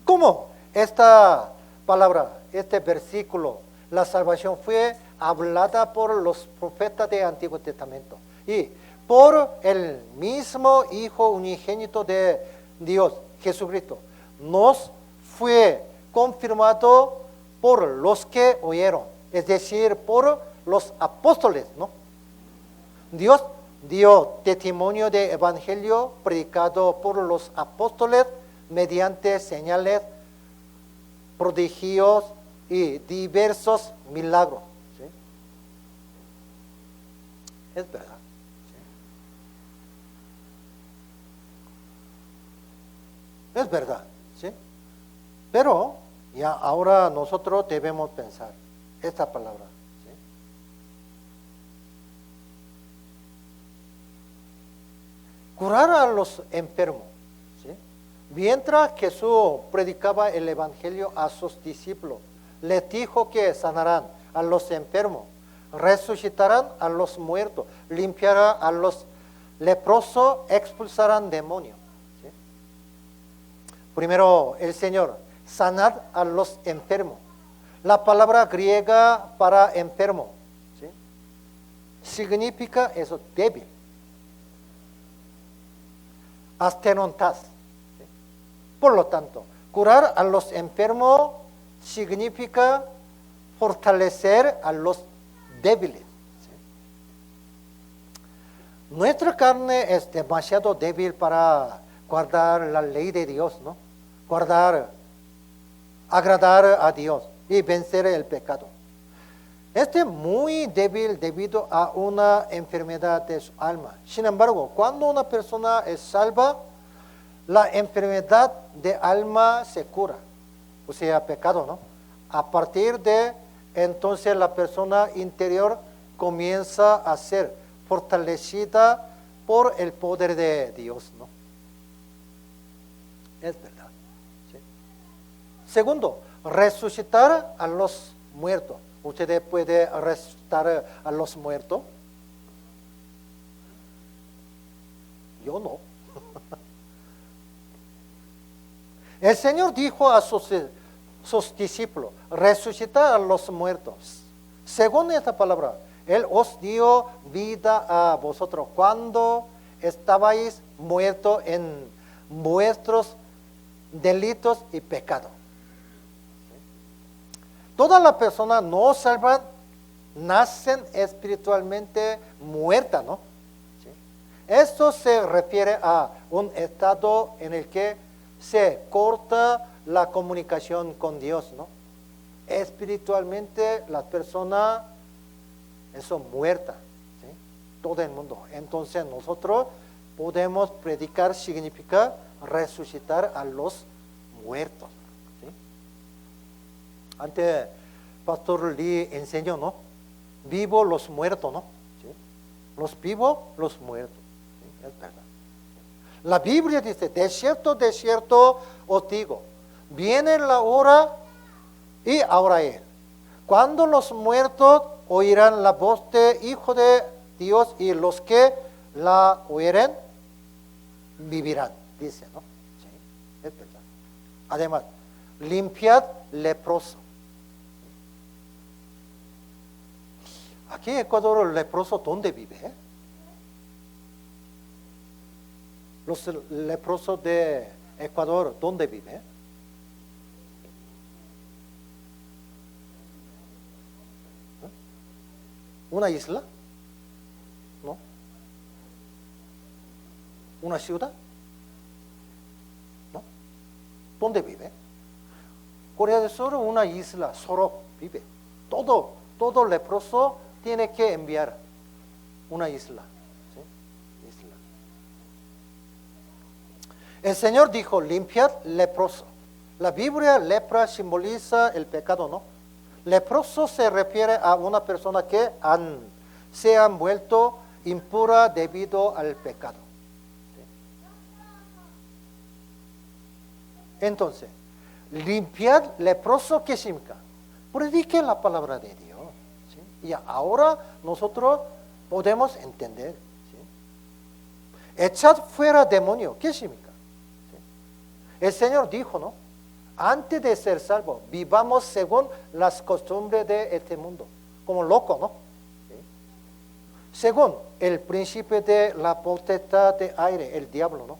¿Cómo esta palabra, este versículo, la salvación fue hablada por los profetas del Antiguo Testamento y por el mismo Hijo unigénito de Dios, Jesucristo, nos fue confirmado por los que oyeron? Es decir, por los apóstoles, ¿no? Dios dio testimonio de evangelio predicado por los apóstoles mediante señales, prodigios y diversos milagros. ¿Sí? Es verdad. ¿Sí? Es verdad. ¿Sí? Pero ya ahora nosotros debemos pensar esta palabra. ¿Sí? Curar a los enfermos. ¿Sí? Mientras Jesús predicaba el evangelio a sus discípulos, les dijo que sanarán a los enfermos, resucitarán a los muertos, limpiarán a los leprosos, expulsarán demonios. ¿Sí? Primero el Señor, sanar a los enfermos. La palabra griega para enfermo, ¿sí? Significa eso, débil. Astenontas. ¿Sí? Por lo tanto, curar a los enfermos significa fortalecer a los débiles. ¿Sí? Nuestra carne es demasiado débil para guardar la ley de Dios, ¿no? Agradar a Dios y vencer el pecado. Este es muy débil debido a una enfermedad de su alma. Sin embargo, cuando una persona es salva, la enfermedad de alma se cura, o sea, pecado, ¿no? A partir de entonces la persona interior comienza a ser fortalecida por el poder de Dios, ¿no? Es verdad. ¿Sí? Segundo, resucitar a los muertos. ¿Usted puede resucitar a los muertos? Yo no. El Señor dijo a sus discípulos, resucitar a los muertos. Según esta palabra, Él os dio vida a vosotros cuando estabais muertos en vuestros delitos y pecados. Todas las personas no salvas nacen espiritualmente muertas, ¿no? ¿Sí? Esto se refiere a un estado en el que se corta la comunicación con Dios, ¿no? Espiritualmente las personas son muertas, ¿sí? Todo el mundo. Entonces nosotros podemos predicar, significa resucitar a los muertos, ¿sí? Antes Pastor Lee enseñó, ¿no? Vivo los muertos, ¿no? ¿Sí? Los vivos, los muertos, ¿sí? Es verdad. La Biblia dice, de cierto os digo, viene la hora y ahora es, cuando los muertos oirán la voz de Hijo de Dios y los que la oirán vivirán, dice, ¿no? Sí, es verdad. Además, limpiad leproso. Aquí en Ecuador el leproso, ¿dónde vive? Los leprosos de Ecuador, ¿dónde vive? ¿Una isla? ¿No? ¿Una ciudad? ¿No? ¿Dónde vive? Corea del Sur, una isla, solo vive. Todo leproso tiene que enviar una isla. ¿Sí? Isla. El Señor dijo, limpiad leproso. La Biblia, lepra simboliza el pecado, ¿no? Leproso se refiere a una persona que se han vuelto impura debido al pecado. ¿Sí? Entonces, limpiar leproso, ¿qué significa? Predique la palabra de Dios. ¿Sí? Y ahora nosotros podemos entender. ¿Sí? Echad fuera demonio, ¿qué significa? ¿Sí? El Señor dijo, ¿no? Antes de ser salvo, vivamos según las costumbres de este mundo, como locos, ¿no? ¿Sí? Según el príncipe de la potestad de aire, el diablo, ¿no?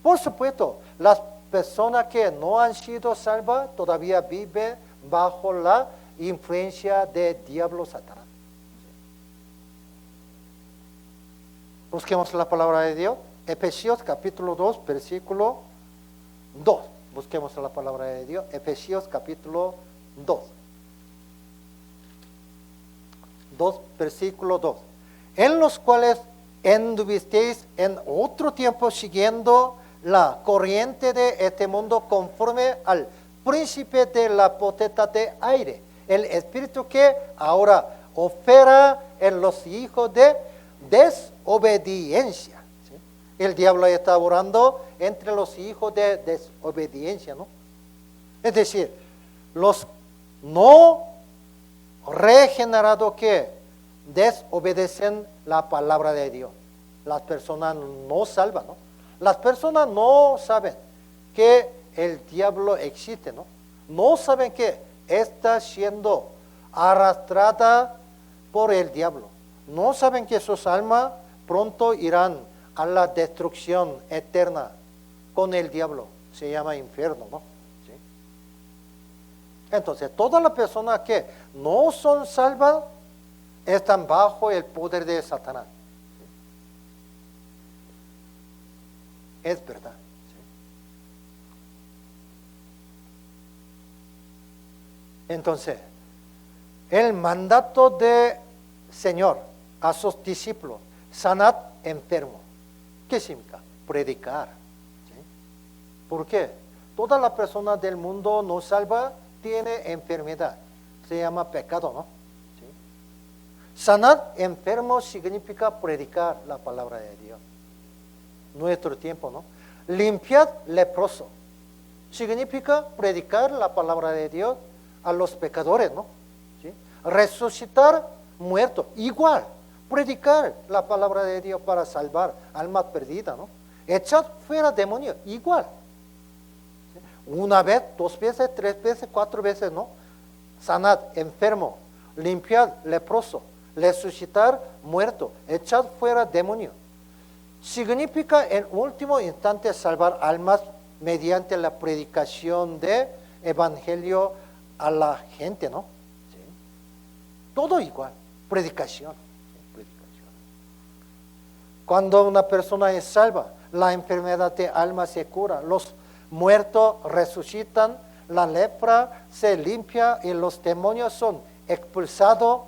Por supuesto, las personas que no han sido salvas todavía viven bajo la influencia del diablo Satanás. ¿Sí? Busquemos la palabra de Dios, Efesios capítulo 2, versículo 2. Busquemos la palabra de Dios, Efesios capítulo 2. 2, versículo 2. En los cuales anduvisteis en otro tiempo siguiendo la corriente de este mundo conforme al príncipe de la potestad de aire, el espíritu que ahora opera en los hijos de desobediencia. El diablo está orando entre los hijos de desobediencia, ¿no? Es decir, los no regenerados que desobedecen la palabra de Dios. Las personas no salvan, ¿no? Las personas no saben que el diablo existe, ¿no? No saben que está siendo arrastrada por el diablo. No saben que sus almas pronto irán a la destrucción eterna con el diablo. Se llama infierno, ¿no? ¿Sí? Entonces, todas las personas que no son salvas están bajo el poder de Satanás. ¿Sí? Es verdad. ¿Sí? Entonces, el mandato del Señor a sus discípulos, sanad enfermos. ¿Qué significa? Predicar. ¿Sí? ¿Por qué? Toda la persona del mundo no salva tiene enfermedad. Se llama pecado, ¿no? ¿Sí? Sanar enfermos significa predicar la palabra de Dios. Nuestro tiempo, ¿no? Limpiar leproso significa predicar la palabra de Dios a los pecadores, ¿no? ¿Sí? Resucitar muertos, igual. Predicar la palabra de Dios para salvar almas perdidas, ¿no? Echar fuera demonios, igual. ¿Sí? Una vez, dos veces, tres veces, cuatro veces, ¿no? Sanad enfermo, limpiar leproso, resucitar muerto, echar fuera demonio. Significa en último instante salvar almas mediante la predicación de evangelio a la gente, ¿no? ¿Sí? Todo igual, predicación, ¿sí? Predicación. Cuando una persona es salva, la enfermedad de alma se cura, los muertos resucitan, la lepra se limpia y los demonios son expulsados.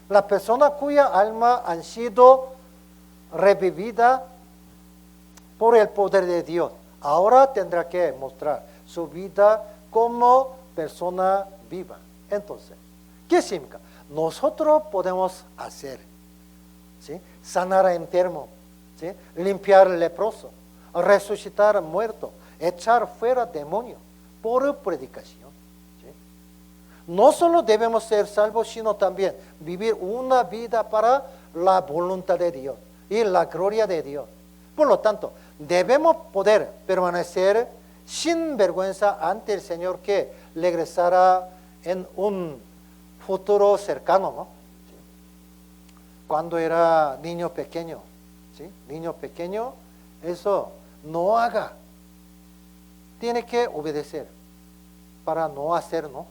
La persona cuya alma han sido revivida por el poder de Dios, ahora tendrá que mostrar su vida como persona viva. Entonces, ¿qué significa? Nosotros podemos hacer, ¿sí? Sanar a enfermo, ¿sí? Limpiar leproso, resucitar muerto, echar fuera demonios por predicación. ¿Sí? No solo debemos ser salvos, sino también vivir una vida para la voluntad de Dios y la gloria de Dios. Por lo tanto, debemos poder permanecer sin vergüenza ante el Señor que regresará en un futuro cercano, ¿no? ¿Sí? Cuando era niño pequeño, ¿sí? Niño pequeño, eso no haga. Tiene que obedecer para no hacer, ¿no?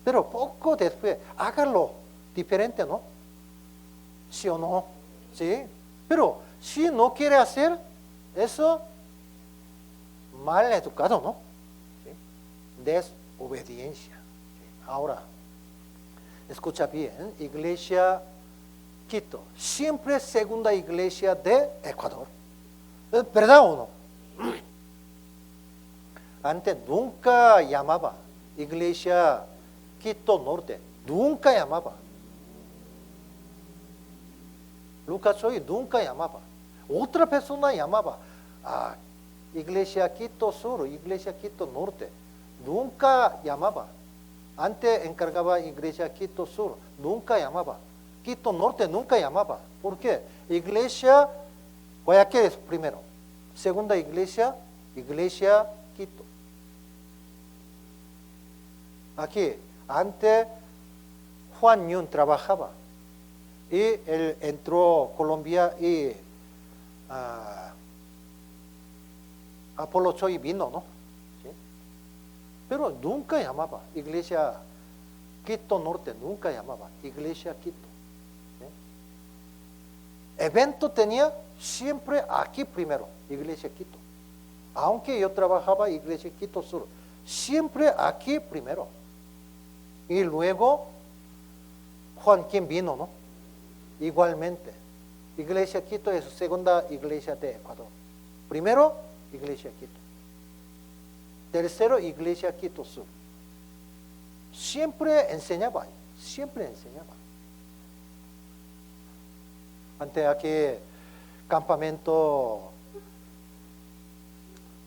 Pero poco después, hágalo diferente, ¿no? ¿Sí o no? ¿Sí? Pero si no quiere hacer eso, mal educado, ¿no? ¿Sí? Desobediencia. ¿Sí? Ahora, escucha bien, Iglesia Quito, siempre segunda iglesia de Ecuador. ¿Verdad o no? Antes nunca llamaba Iglesia Quito Norte, nunca llamaba. Lucas hoy nunca llamaba. Otra persona llamaba a Iglesia Quito Sur, Iglesia Quito Norte. Nunca llamaba. Antes encargaba Iglesia Quito Sur, nunca llamaba. Quito Norte nunca llamaba. ¿Por qué? Iglesia Guayaquil es primero. Segunda iglesia, Iglesia Quito. Aquí, antes Juan Yun trabajaba y él entró a Colombia y Apolo Choi vino, ¿no? ¿Sí? Pero nunca llamaba Iglesia Quito Norte, nunca llamaba Iglesia Quito. ¿Sí? Evento tenía siempre aquí primero, Iglesia Quito. Aunque yo trabajaba Iglesia Quito Sur, siempre aquí primero. Y luego Juan quien vino, ¿no? Igualmente. Iglesia Quito es segunda iglesia de Ecuador. Primero, Iglesia Quito. Tercero, Iglesia Quito Sur. Siempre enseñaba, siempre enseñaba. Ante aquí, campamento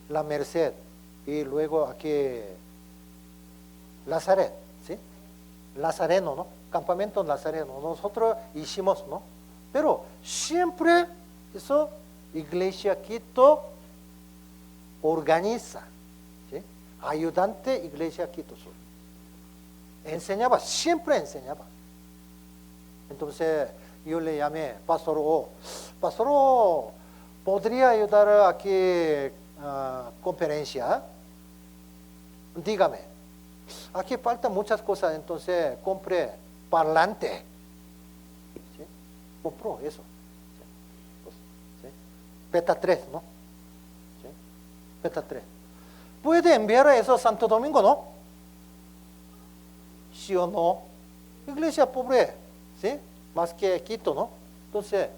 La Merced y luego aquí Lazaret, ¿sí? Lazareno, ¿no? Campamento Lazareno. Nosotros hicimos, ¿no? Pero siempre eso Iglesia Quito organiza, ¿sí? Ayudante Iglesia Quito Sur. Enseñaba, siempre enseñaba. Entonces yo le llamé, Pastor O. Pastor O, ¿podría ayudar aquí conferencia? Dígame. Aquí faltan muchas cosas, entonces compré parlante. ¿Sí? Compró eso. ¿Sí? Beta 3, ¿no? ¿Sí? Beta 3. ¿Puede enviar eso a Santo Domingo, no? ¿Sí o no? Iglesia pobre, ¿sí? Más que Quito, ¿no? Entonces,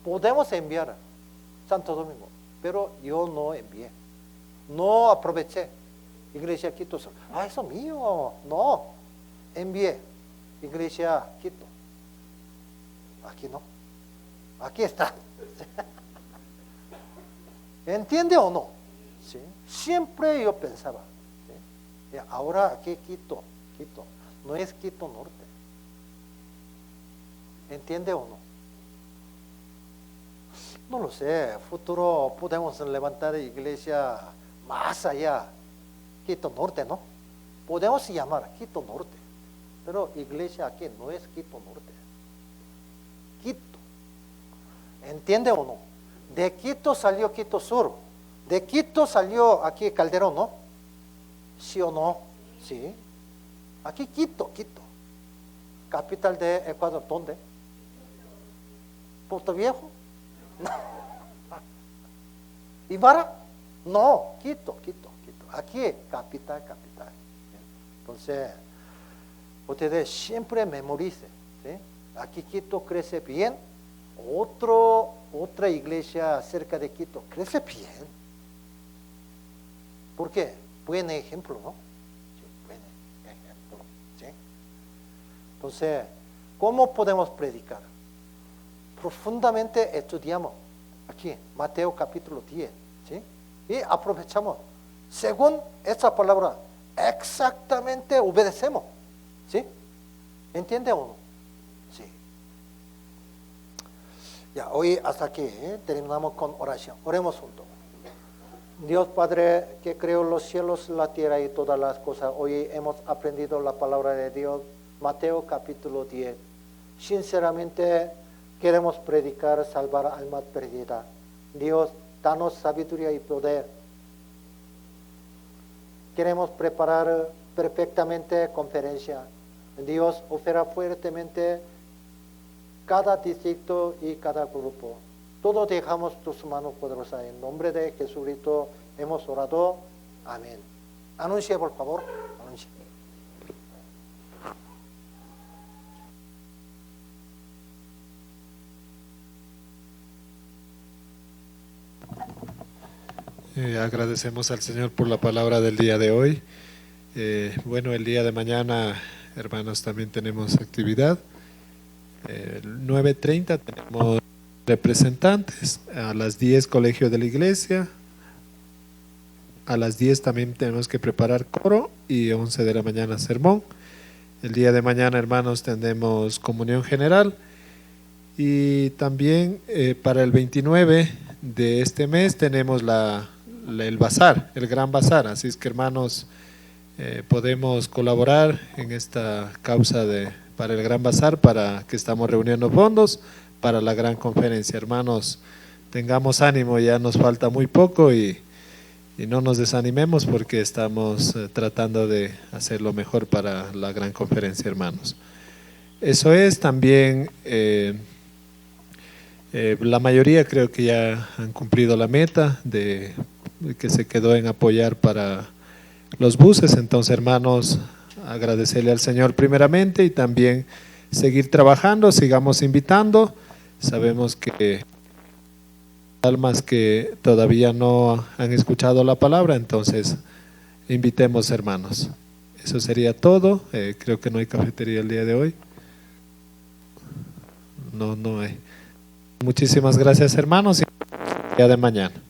podemos enviar a Santo Domingo, pero yo no envié. No aproveché. Iglesia Quito. Eso mío. No. Envié. Iglesia Quito. Aquí no. Aquí está. ¿Entiende o no? ¿Sí? Siempre yo pensaba. ¿Sí? Ahora aquí Quito. Quito. No es Quito Norte. ¿Entiende o no? No lo sé. Futuro podemos levantar iglesia más allá. Quito Norte, ¿no? Podemos llamar Quito Norte. Pero iglesia aquí no es Quito Norte. Quito. ¿Entiende o no? De Quito salió Quito Sur. De Quito salió aquí Calderón, ¿no? ¿Sí o no? Sí. Aquí Quito, Quito. Capital de Ecuador, ¿dónde? ¿Puerto Viejo? No. ¿Ibarra? No, Quito, Quito, Quito. Aquí, capital, capital. Entonces, ustedes siempre memoricen, ¿sí? Aquí Quito crece bien, otra iglesia cerca de Quito crece bien. ¿Por qué? Buen ejemplo, ¿no? Sí, buen ejemplo, ¿sí? Entonces, ¿cómo podemos predicar? Profundamente estudiamos aquí, Mateo capítulo 10, ¿sí? Y aprovechamos. Según esta palabra, exactamente obedecemos, ¿sí? ¿Entiende o no? Sí. Ya, hoy hasta aquí, terminamos con oración. Oremos juntos. Dios Padre, que creó los cielos, la tierra y todas las cosas, hoy hemos aprendido la palabra de Dios, Mateo capítulo 10. Sinceramente, queremos predicar, salvar almas perdidas. Dios, danos sabiduría y poder. Queremos preparar perfectamente conferencia. Dios, opera fuertemente cada distrito y cada grupo. Todo dejamos tus manos poderosas. En nombre de Jesucristo hemos orado. Amén. Anuncie, por favor. Anuncie. Agradecemos al Señor por la palabra del día de hoy. Bueno, el día de mañana, hermanos, también tenemos actividad. 9:30 tenemos representantes, a las 10 colegio de la iglesia, a las 10 también tenemos que preparar coro y 11 de la mañana sermón. El día de mañana, hermanos, tendremos comunión general y también para el 29 de este mes tenemos el bazar, el gran bazar. Así es que, hermanos, podemos colaborar en esta causa para el gran bazar, para que estamos reuniendo fondos para la gran conferencia. Hermanos, tengamos ánimo, ya nos falta muy poco y no nos desanimemos porque estamos tratando de hacer lo mejor para la gran conferencia, hermanos. Eso es también, la mayoría creo que ya han cumplido la meta de que se quedó en apoyar para los buses. Entonces, hermanos, agradecerle al Señor primeramente y también seguir trabajando, sigamos invitando. Sabemos que almas que todavía no han escuchado la palabra, entonces invitemos, hermanos. Eso sería todo. Creo que no hay cafetería el día de hoy. No hay. Muchísimas gracias, hermanos, y el día de mañana.